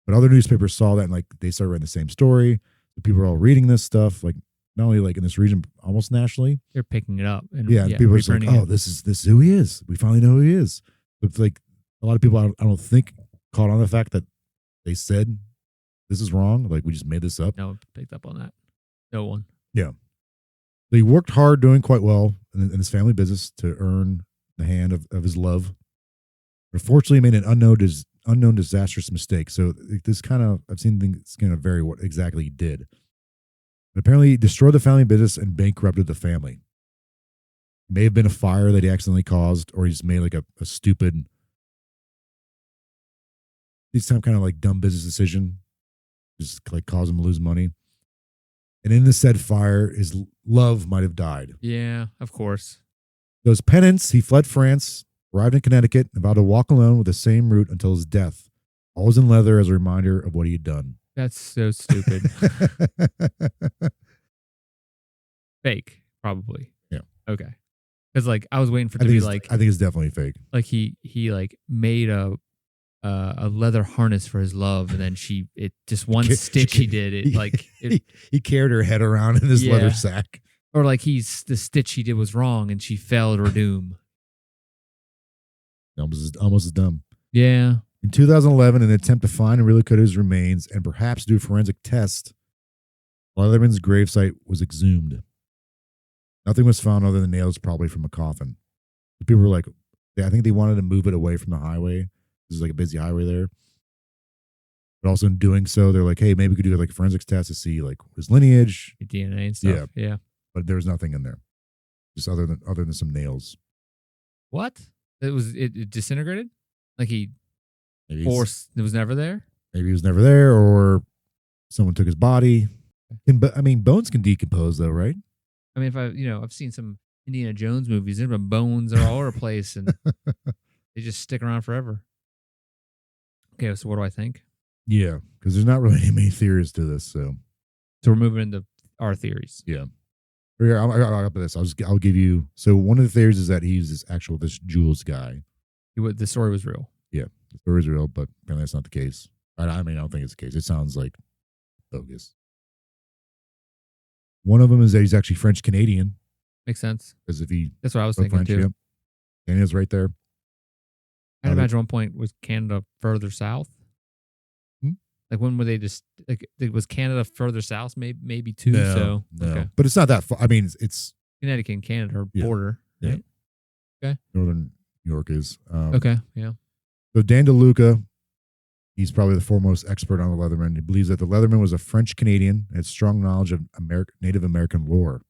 Speaker 2: But other newspapers saw that and like they started writing the same story. So people are all reading this stuff, like not only like in this region, but almost nationally.
Speaker 1: They're picking it up. And
Speaker 2: people are just like, oh, this is who he is. We finally know who he is. But like a lot of people, I don't think, caught on the fact that they said this is wrong. Like we just made this up.
Speaker 1: No one picked up on that. No one.
Speaker 2: Yeah. He worked hard, doing quite well in his family business to earn the hand of his love. But unfortunately, he made an unknown disastrous mistake. So this kind of, I've seen things kind of vary what exactly he did. But apparently, he destroyed the family business and bankrupted the family. It may have been a fire that he accidentally caused, or he just made like a stupid, some kind of like dumb business decision, just like cause him to lose money. And in the said fire, his love might have died.
Speaker 1: Yeah, of course.
Speaker 2: Those penance, he fled France, arrived in Connecticut, and vowed to walk alone with the same route until his death, always in leather as a reminder of what he had done.
Speaker 1: That's so stupid. Fake, probably.
Speaker 2: Yeah.
Speaker 1: Okay. Because like I was waiting for it to be like,
Speaker 2: I think it's definitely fake.
Speaker 1: Like he like made a leather harness for his love, and then just one stitch he did it
Speaker 2: he carried her head around in his leather sack,
Speaker 1: or like the stitch he did was wrong and she fell to her doom.
Speaker 2: Almost as dumb.
Speaker 1: Yeah.
Speaker 2: In 2011, in an attempt to find and relocate his remains and perhaps do a forensic test, Leatherman's gravesite was exhumed. Nothing was found other than nails, probably from a coffin. The people were like, I think they wanted to move it away from the highway. This is like a busy highway there. But also in doing so, they're like, hey, maybe we could do like a forensics test to see like his lineage.
Speaker 1: DNA and stuff. Yeah.
Speaker 2: But there was nothing in there. Just other than some nails.
Speaker 1: What? It disintegrated? Like he
Speaker 2: Maybe
Speaker 1: forced it was never there.
Speaker 2: maybe he was never there, or someone took his body. I mean, bones can decompose, though, right?
Speaker 1: I mean, if I've seen some Indiana Jones movies, there's been bones are all over the place, and they just stick around forever. Okay, so what do I think?
Speaker 2: Yeah, because there's not really many theories to this. So
Speaker 1: we're moving into our theories.
Speaker 2: Yeah. Here, I'll put this. I'll give you. So one of the theories is that he's this Jules guy.
Speaker 1: The story was real.
Speaker 2: Yeah, the story is real, but apparently that's not the case. I mean, I don't think it's the case. It sounds like bogus. One of them is that he's actually French Canadian.
Speaker 1: Makes sense.
Speaker 2: Because
Speaker 1: that's what I was thinking
Speaker 2: French,
Speaker 1: too.
Speaker 2: Yeah. Canada's right there.
Speaker 1: I'd imagine one point was Canada further south. Like when were they just like was Canada further south? Maybe too.
Speaker 2: No,
Speaker 1: Okay.
Speaker 2: But it's not that far. I mean, it's
Speaker 1: Connecticut and Canada are border.
Speaker 2: Yeah.
Speaker 1: Right? Okay.
Speaker 2: Northern New York is.
Speaker 1: Okay. Yeah.
Speaker 2: So Dan DeLuca, he's probably the foremost expert on the Leatherman. He believes that the Leatherman was a French Canadian and had strong knowledge of Native American lore.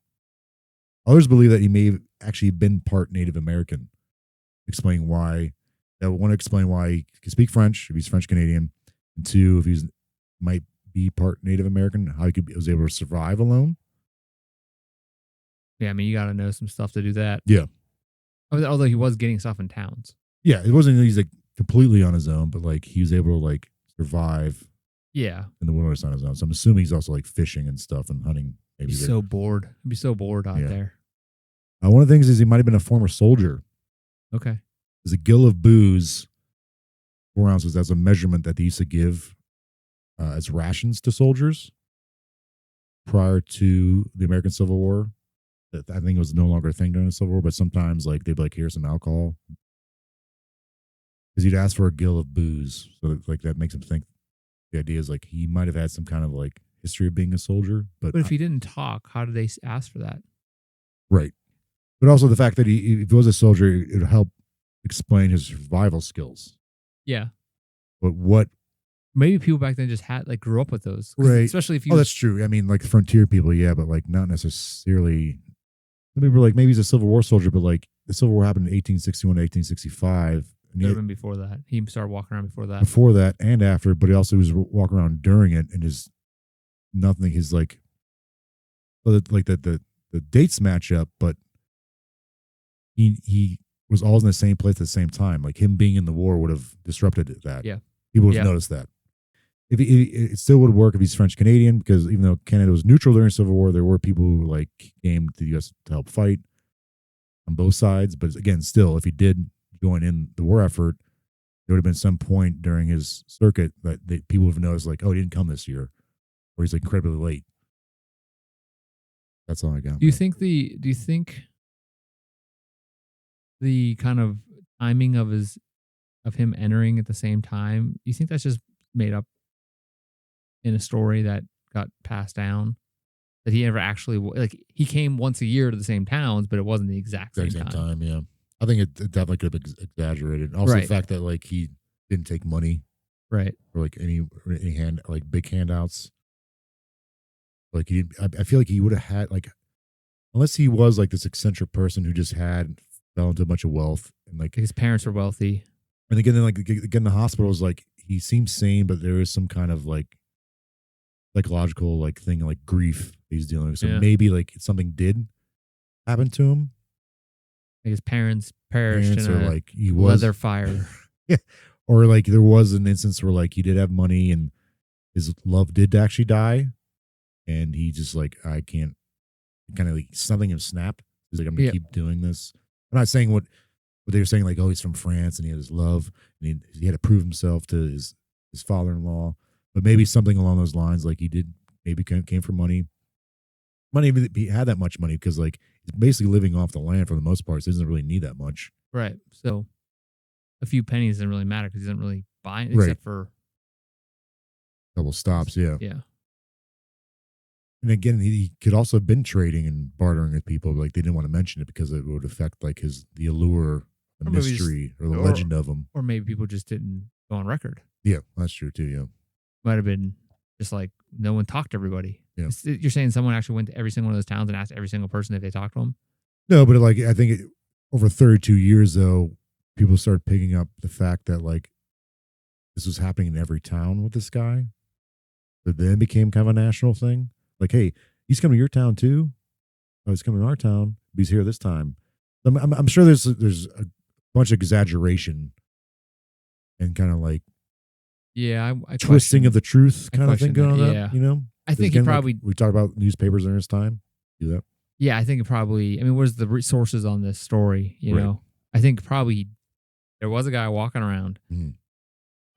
Speaker 2: Others believe that he may have actually been part Native American, explaining why. That want to explain why he can speak French if he's French Canadian, and two, if he's might be part Native American, how he was able to survive alone.
Speaker 1: Yeah, I mean, you got to know some stuff to do that.
Speaker 2: Yeah.
Speaker 1: Although he was getting stuff in towns.
Speaker 2: Yeah, it wasn't he's like completely on his own, but like he was able to like survive.
Speaker 1: Yeah.
Speaker 2: In the wilderness on his own. So I'm assuming he's also like fishing and stuff and hunting. Maybe
Speaker 1: he's so bored. He'd be so bored out there.
Speaker 2: One of the things is he might have been a former soldier.
Speaker 1: Okay.
Speaker 2: There's a gill of booze, 4 ounces. That's a measurement that they used to give as rations to soldiers prior to the American Civil War. I think it was no longer a thing during the Civil War, but sometimes like they'd be like, here's some alcohol. Because he'd ask for a gill of booze. So like that makes him think the idea is like he might have had some kind of like history of being a soldier. But
Speaker 1: if he didn't talk, how did they ask for that?
Speaker 2: Right. But also the fact that if he was a soldier, it would help explain his survival skills.
Speaker 1: Yeah.
Speaker 2: But what?
Speaker 1: Maybe people back then just had grew up with those.
Speaker 2: Right.
Speaker 1: Especially if you.
Speaker 2: Oh, that's true. I mean, like frontier people, yeah, but like not necessarily. Some people are like, maybe he's a Civil War soldier, but like the Civil War happened in 1861 to 1865. And
Speaker 1: even before that. He started walking around before that.
Speaker 2: Before that and after, but he also was walking around during it, and his nothing. His like the dates match up, but he was all in the same place at the same time. Like him being in the war would have disrupted that.
Speaker 1: Yeah,
Speaker 2: people would have noticed that. If it still would work if he's French Canadian, because even though Canada was neutral during the Civil War, there were people who like came to the U.S. to help fight on both sides. But again, still, if he did join in the war effort, there would have been some point during his circuit that people would have noticed, like, oh, he didn't come this year, or he's like incredibly late. That's all I got.
Speaker 1: Do you think the kind of timing of him entering at the same time, you think that's just made up in a story that got passed down? That he never actually, like, he came once a year to the same towns, but it wasn't the exact same time.
Speaker 2: Yeah. I think it definitely could have been exaggerated. Also, the fact that like he didn't take money,
Speaker 1: right,
Speaker 2: or like any big handouts. Like I feel like he would have had like, unless he was like this eccentric person who just fell into a bunch of wealth, and like
Speaker 1: his parents were wealthy.
Speaker 2: And again, the hospital was like he seems sane, but there is some kind of like psychological like thing, like grief he's dealing with. So maybe like something did happen to him.
Speaker 1: Like his parents perished in
Speaker 2: or
Speaker 1: a
Speaker 2: like he was
Speaker 1: leather fire.
Speaker 2: Yeah. Or like there was an instance where like he did have money and his love did actually die, and he just like, I can't, kind of like something him snapped. He's like, I'm gonna keep doing this. I'm not saying what they were saying, like, oh, he's from France and he had his love and he had to prove himself to his father-in-law, but maybe something along those lines, like he did maybe came from money. He had that much money because like he's basically living off the land for the most part, so he doesn't really need that much.
Speaker 1: Right. So a few pennies doesn't really matter because he doesn't really buy it except for
Speaker 2: a couple stops. Yeah.
Speaker 1: Yeah.
Speaker 2: And again, he could also have been trading and bartering with people. Like they didn't want to mention it because it would affect like the allure, the mystery, or the legend of him.
Speaker 1: Or maybe people just didn't go on record.
Speaker 2: Yeah, that's true too. Yeah.
Speaker 1: Might have been just like no one talked to everybody.
Speaker 2: Yeah.
Speaker 1: You're saying someone actually went to every single one of those towns and asked every single person if they talked to them?
Speaker 2: No, but like I think over 32 years though, people started picking up the fact that like this was happening in every town with this guy. But then it became kind of a national thing. Like, hey, he's coming to your town too. Oh, he's coming to our town. He's here this time. I'm sure there's a bunch of exaggeration and kind of like
Speaker 1: I
Speaker 2: twisting of the truth kind of thing going on.
Speaker 1: Yeah.
Speaker 2: That, you know,
Speaker 1: I think he probably
Speaker 2: we talked about newspapers in his time. Do that.
Speaker 1: Yeah, I think it probably. I mean, where's the resources on this story? You
Speaker 2: Right.
Speaker 1: know, I think probably there was a guy walking around.
Speaker 2: Mhm.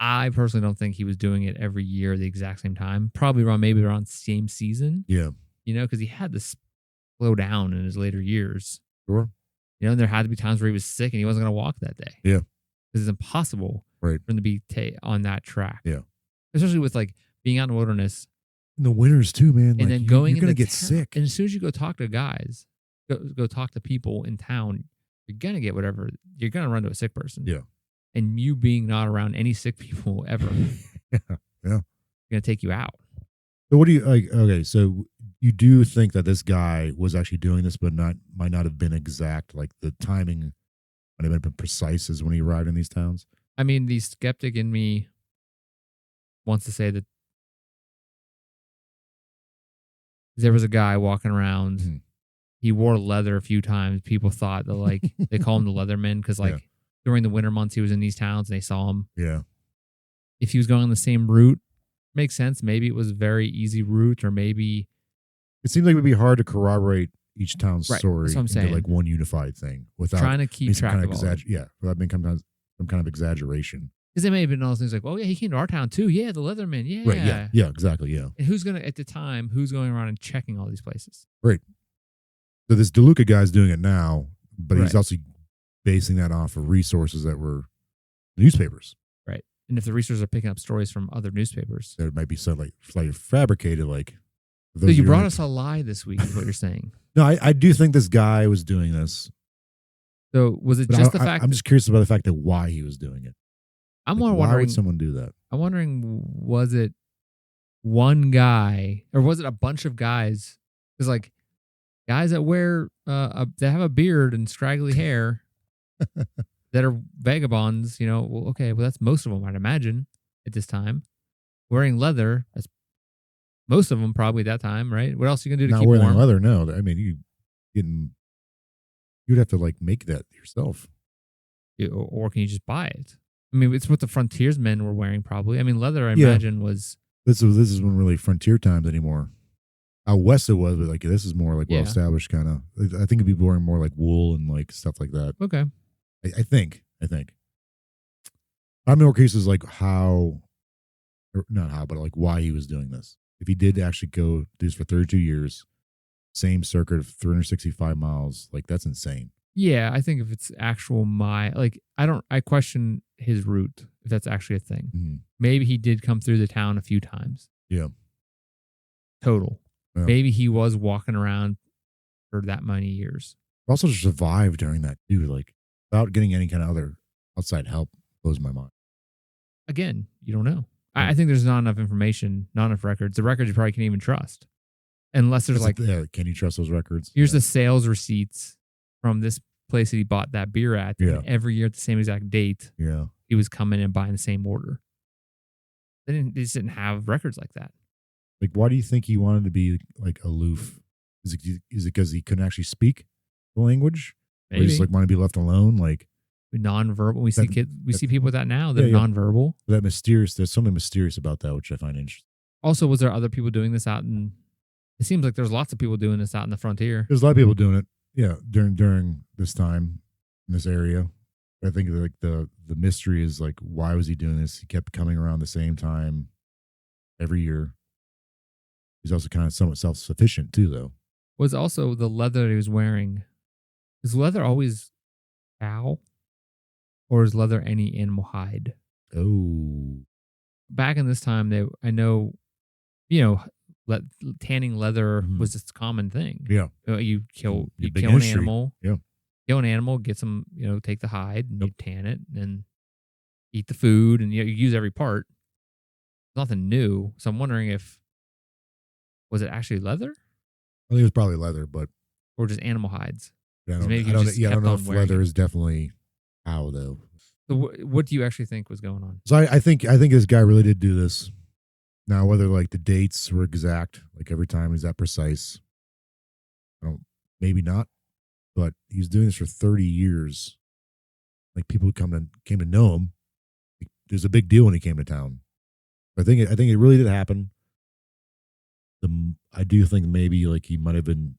Speaker 1: I personally don't think he was doing it every year at the exact same time. Probably maybe around same season.
Speaker 2: Yeah.
Speaker 1: You know, because he had to slow down in his later years.
Speaker 2: Sure.
Speaker 1: You know, and there had to be times where he was sick and he wasn't going to walk that day.
Speaker 2: Yeah.
Speaker 1: Because it's impossible
Speaker 2: Right.
Speaker 1: for him to be on that track.
Speaker 2: Yeah.
Speaker 1: Especially with like being out in the wilderness.
Speaker 2: In the winters too, man.
Speaker 1: And
Speaker 2: like,
Speaker 1: then
Speaker 2: you're going to get sick.
Speaker 1: And as soon as you go talk to guys, go talk to people in town, you're going to get whatever. You're going to run to a sick person.
Speaker 2: Yeah.
Speaker 1: And you being not around any sick people ever.
Speaker 2: Yeah.
Speaker 1: Going to take you out.
Speaker 2: So what do you like? Okay. So you do think that this guy was actually doing this, but might not have been exact. Like the timing might have been precise as when he arrived in these towns.
Speaker 1: I mean, the skeptic in me wants to say that there was a guy walking around.
Speaker 2: Mm-hmm.
Speaker 1: He wore leather a few times. People thought that like they call him the Leatherman because like during the winter months he was in these towns and they saw him.
Speaker 2: Yeah.
Speaker 1: If he was going on the same route, makes sense. Maybe it was a very easy route, or maybe
Speaker 2: it seems like it would be hard to corroborate each town's story
Speaker 1: that's what I'm
Speaker 2: into
Speaker 1: saying.
Speaker 2: like one unified thing without
Speaker 1: trying to keep track
Speaker 2: kind
Speaker 1: of all.
Speaker 2: Yeah, without being some kind of exaggeration.
Speaker 1: Because they may have been all those things like, oh yeah, he came to our town too. Yeah, the Leatherman. Yeah.
Speaker 2: Right. Yeah. Exactly. Yeah.
Speaker 1: And who's going around and checking all these places?
Speaker 2: Right. So this DeLuca guy's doing it now, but he's
Speaker 1: Right.
Speaker 2: also basing that off of resources that were newspapers.
Speaker 1: Right. And if the researchers are picking up stories from other newspapers,
Speaker 2: There might be some like slightly fabricated. Like,
Speaker 1: so you brought us a lie this week, is what you're saying.
Speaker 2: No, I do think this guy was doing this.
Speaker 1: So was it
Speaker 2: But
Speaker 1: just the fact?
Speaker 2: I'm just curious about the fact that why he was doing it.
Speaker 1: I'm
Speaker 2: Like,
Speaker 1: wondering.
Speaker 2: why would someone do that?
Speaker 1: I'm wondering, was it one guy or was it a bunch of guys? Because like guys that wear that have a beard and scraggly hair that are vagabonds, you know. Well, okay, well that's most of them, I'd imagine, at this time. Wearing leather, that's most of them probably at that time, right? What else are you gonna do to
Speaker 2: Not
Speaker 1: keep
Speaker 2: wearing
Speaker 1: warm?
Speaker 2: leather, no. I mean, you'd have to like make that yourself.
Speaker 1: Or can you just buy it? I mean, it's what the frontiersmen were wearing, probably. I mean, leather, I
Speaker 2: Yeah.
Speaker 1: imagine, was.
Speaker 2: This is when really frontier times anymore. Out west it was, but like this is more like well established kind of. I think people wearing more like wool and like stuff like that.
Speaker 1: Okay.
Speaker 2: I think. I'm more curious is like how, or not how, but like why he was doing this. If he did actually go do this for 32 years, same circuit of 365 miles, like that's insane.
Speaker 1: Yeah, I think if it's actual I question his route, if that's actually a thing.
Speaker 2: Mm-hmm.
Speaker 1: Maybe he did come through the town a few times.
Speaker 2: Yeah.
Speaker 1: Total.
Speaker 2: Yeah.
Speaker 1: Maybe he was walking around for that many years.
Speaker 2: Also to survive during that too, like without getting any kind of other outside help blows my mind.
Speaker 1: Again, you don't know. Yeah. I think there's not enough information, not enough records. The records you probably can't even trust. Unless there's
Speaker 2: can you trust those records?
Speaker 1: Here's the sales receipts from this place that he bought that beer at.
Speaker 2: Yeah.
Speaker 1: And every year at the same exact date.
Speaker 2: Yeah.
Speaker 1: He was coming and buying the same order. They just didn't have records like that.
Speaker 2: Like, why do you think he wanted to be like aloof? Is it because he couldn't actually speak the language? Maybe. Or he just like want to be left alone? Like
Speaker 1: nonverbal. We see people with that now that are nonverbal.
Speaker 2: That mysterious. There's something mysterious about that, which I find interesting.
Speaker 1: Also, was there other people doing this out in? It seems like there's lots of people doing this out in the frontier.
Speaker 2: There's a lot of people doing it. Yeah, during this time in this area. I think like the mystery is like, why was he doing this? He kept coming around the same time every year. He's also kind of somewhat self-sufficient too, though.
Speaker 1: Was also the leather he was wearing. Is leather always cow? Or is leather any animal hide?
Speaker 2: Oh.
Speaker 1: Back in this time, tanning leather was this common thing.
Speaker 2: Yeah.
Speaker 1: You kill an animal.
Speaker 2: Yeah.
Speaker 1: Kill an animal, get some, take the hide and you tan it and eat the food and you use every part. Nothing new. So I'm wondering was it actually leather?
Speaker 2: I think it was probably leather, but
Speaker 1: or just animal hides.
Speaker 2: Yeah, I
Speaker 1: don't
Speaker 2: don't know if leather is definitely How though?
Speaker 1: So what do you actually think was going on?
Speaker 2: So I think this guy really did do this. Now, whether like the dates were exact, like every time he's that precise, I don't, maybe not, but he was doing this for 30 years. Like people came to know him. There's a big deal when he came to town. I think it really did happen. I do think maybe like he might have been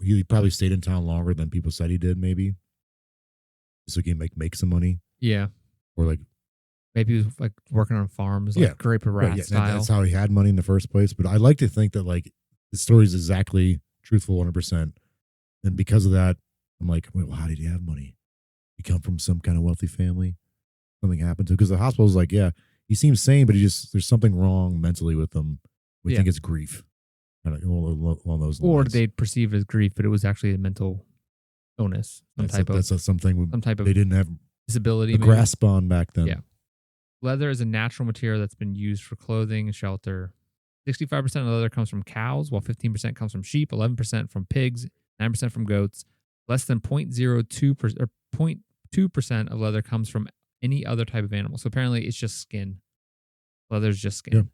Speaker 2: he probably stayed in town longer than people said he did, maybe. So he can make some money.
Speaker 1: Yeah.
Speaker 2: Or like
Speaker 1: maybe he was like working on farms, like grape or rat style.
Speaker 2: That's how he had money in the first place. But I like to think that like the story is exactly truthful 100%. And because of that, I'm like, well, how did he have money? He come from some kind of wealthy family? Something happened to him? Because the hospital's like, yeah, he seems sane, but there's something wrong mentally with him. We think it's grief. Kind of along those lines.
Speaker 1: Or they'd perceive it as grief, but it was actually a mental illness. Some type of
Speaker 2: they didn't have
Speaker 1: disability.
Speaker 2: A grasp on back then.
Speaker 1: Yeah. Leather is a natural material that's been used for clothing and shelter. 65% of leather comes from cows, while 15% comes from sheep, 11% from pigs, 9% from goats. Less than 0.02% or 0.2% of leather comes from any other type of animal. So apparently it's just skin. Leather's just skin.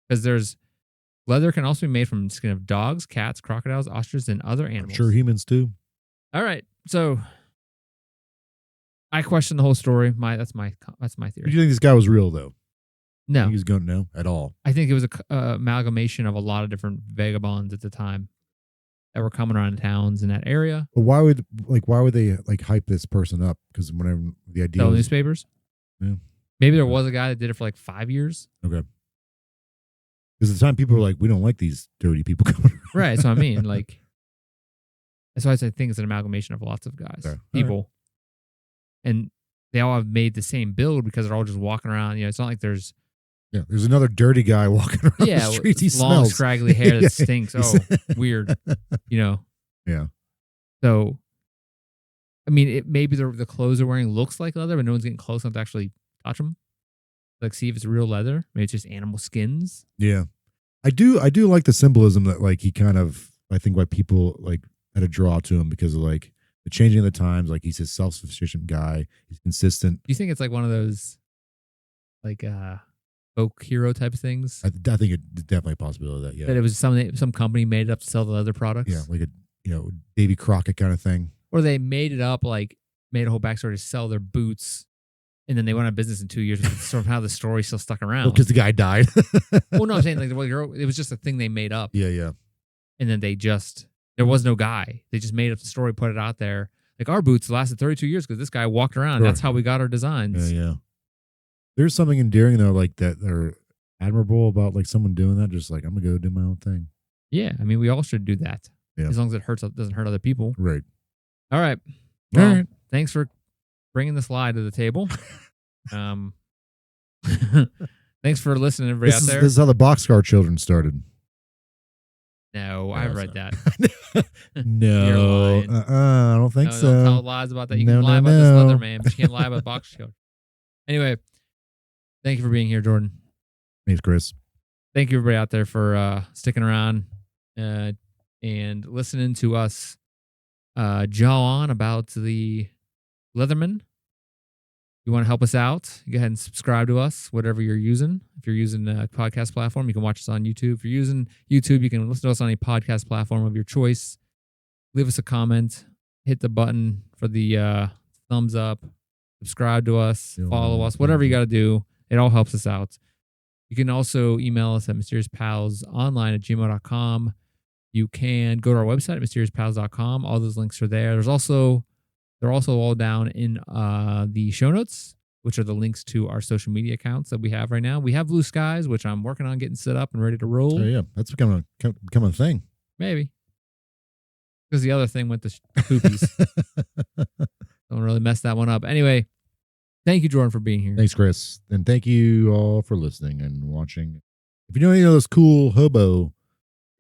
Speaker 1: Because leather can also be made from the skin of dogs, cats, crocodiles, ostriches, and other animals.
Speaker 2: I'm sure humans too.
Speaker 1: All right. So I question the whole story. That's my theory.
Speaker 2: Do you think this guy was real though?
Speaker 1: No.
Speaker 2: He was going no at all.
Speaker 1: I think it was a amalgamation of a lot of different vagabonds at the time that were coming around towns in that area.
Speaker 2: But why would they like hype this person up? Because whenever the idea
Speaker 1: sell newspapers.
Speaker 2: Yeah.
Speaker 1: Maybe there was a guy that did it for like 5 years.
Speaker 2: Okay. Because at the time people were like, we don't like these dirty people coming around.
Speaker 1: Right. So I mean, like, that's why I think it's an amalgamation of lots of guys, people. Right. And they all have made the same build because they're all just walking around. You know, it's not like there's
Speaker 2: another dirty guy walking around the streets. He
Speaker 1: long,
Speaker 2: smells.
Speaker 1: Scraggly hair that stinks. Oh, weird. You know?
Speaker 2: Yeah.
Speaker 1: So, I mean, maybe the clothes they're wearing looks like leather, but no one's getting close enough to actually touch them. Like, see if it's real leather. Maybe it's just animal skins.
Speaker 2: Yeah. I do like the symbolism that, like, he kind of, I think why people, like, had a draw to him because of, like, the changing of the times. Like, he's a self-sufficient guy. He's consistent.
Speaker 1: Do you think it's like one of those, like, folk hero type of things?
Speaker 2: I think it's definitely a possibility of that, yeah.
Speaker 1: That it was some company made it up to sell the leather products?
Speaker 2: Yeah, like a, Davy Crockett kind of thing.
Speaker 1: Or they made it up, like, made a whole backstory to sell their boots, and then they went out of business in 2 years, but somehow the story still stuck around.
Speaker 2: Because the guy died.
Speaker 1: Well, no, I'm saying, like, it was just a thing they made up.
Speaker 2: Yeah.
Speaker 1: And then there was no guy. They just made up the story, put it out there. Like, our boots lasted 32 years because this guy walked around. Sure. That's how we got our designs.
Speaker 2: Yeah. There's something endearing, though, like that are admirable about, like, someone doing that. Just like, I'm going to go do my own thing.
Speaker 1: Yeah. I mean, we all should do that.
Speaker 2: Yeah.
Speaker 1: As long as it doesn't hurt other people.
Speaker 2: Right.
Speaker 1: All right. Well, all right. Thanks for bringing this lie to the table. Thanks for listening, everybody out there.
Speaker 2: This is how the Boxcar Children started.
Speaker 1: No, I read that.
Speaker 2: No, I don't think so.
Speaker 1: Don't tell lies about that. You can lie about this Leatherman, but you can't lie about Box Children. Anyway, thank you for being here, Jordan.
Speaker 2: Thanks, Chris.
Speaker 1: Thank you, everybody out there, for sticking around and listening to us jaw on about the Leatherman. If you want to help us out, go ahead and subscribe to us, whatever you're using. If you're using a podcast platform, you can watch us on YouTube. If you're using YouTube, you can listen to us on a podcast platform of your choice. Leave us a comment. Hit the button for the thumbs up. Subscribe to us. Follow us. Whatever you got to do. It all helps us out. You can also email us at mysteriousPalsOnline@gmail.com. You can go to our website at mysteriousPals.com. All those links are there. They're also all down in the show notes, which are the links to our social media accounts that we have right now. We have Blue Skies, which I'm working on getting set up and ready to roll.
Speaker 2: Oh, yeah. That's become a thing.
Speaker 1: Maybe. Because the other thing went to poopies. Don't really mess that one up. Anyway, thank you, Jordan, for being here.
Speaker 2: Thanks, Chris. And thank you all for listening and watching. If you know any of those cool hobo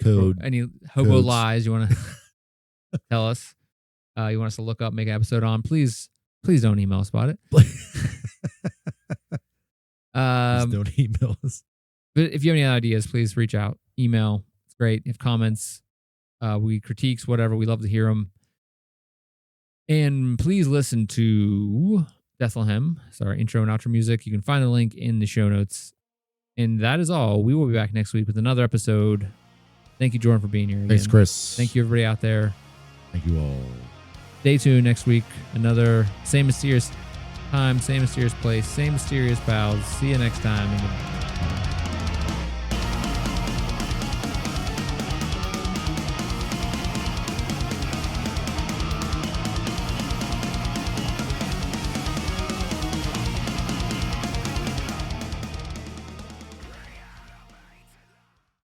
Speaker 2: code.
Speaker 1: Or any hobo codes. Lies you want to tell us, you want us to look up, make an episode on, please don't email us about it.
Speaker 2: Please don't email us.
Speaker 1: But if you have any ideas, please reach out. Email. It's great. If comments, critiques, whatever, we love to hear them. And please listen to Bethlehem. It's our intro and outro music. You can find the link in the show notes. And that is all. We will be back next week with another episode. Thank you, Jordan, for being here again.
Speaker 2: Thanks, Chris.
Speaker 1: Thank you, everybody out there.
Speaker 2: Thank you all.
Speaker 1: Stay tuned next week. Another same mysterious time, same mysterious place, same mysterious pals. See you next time.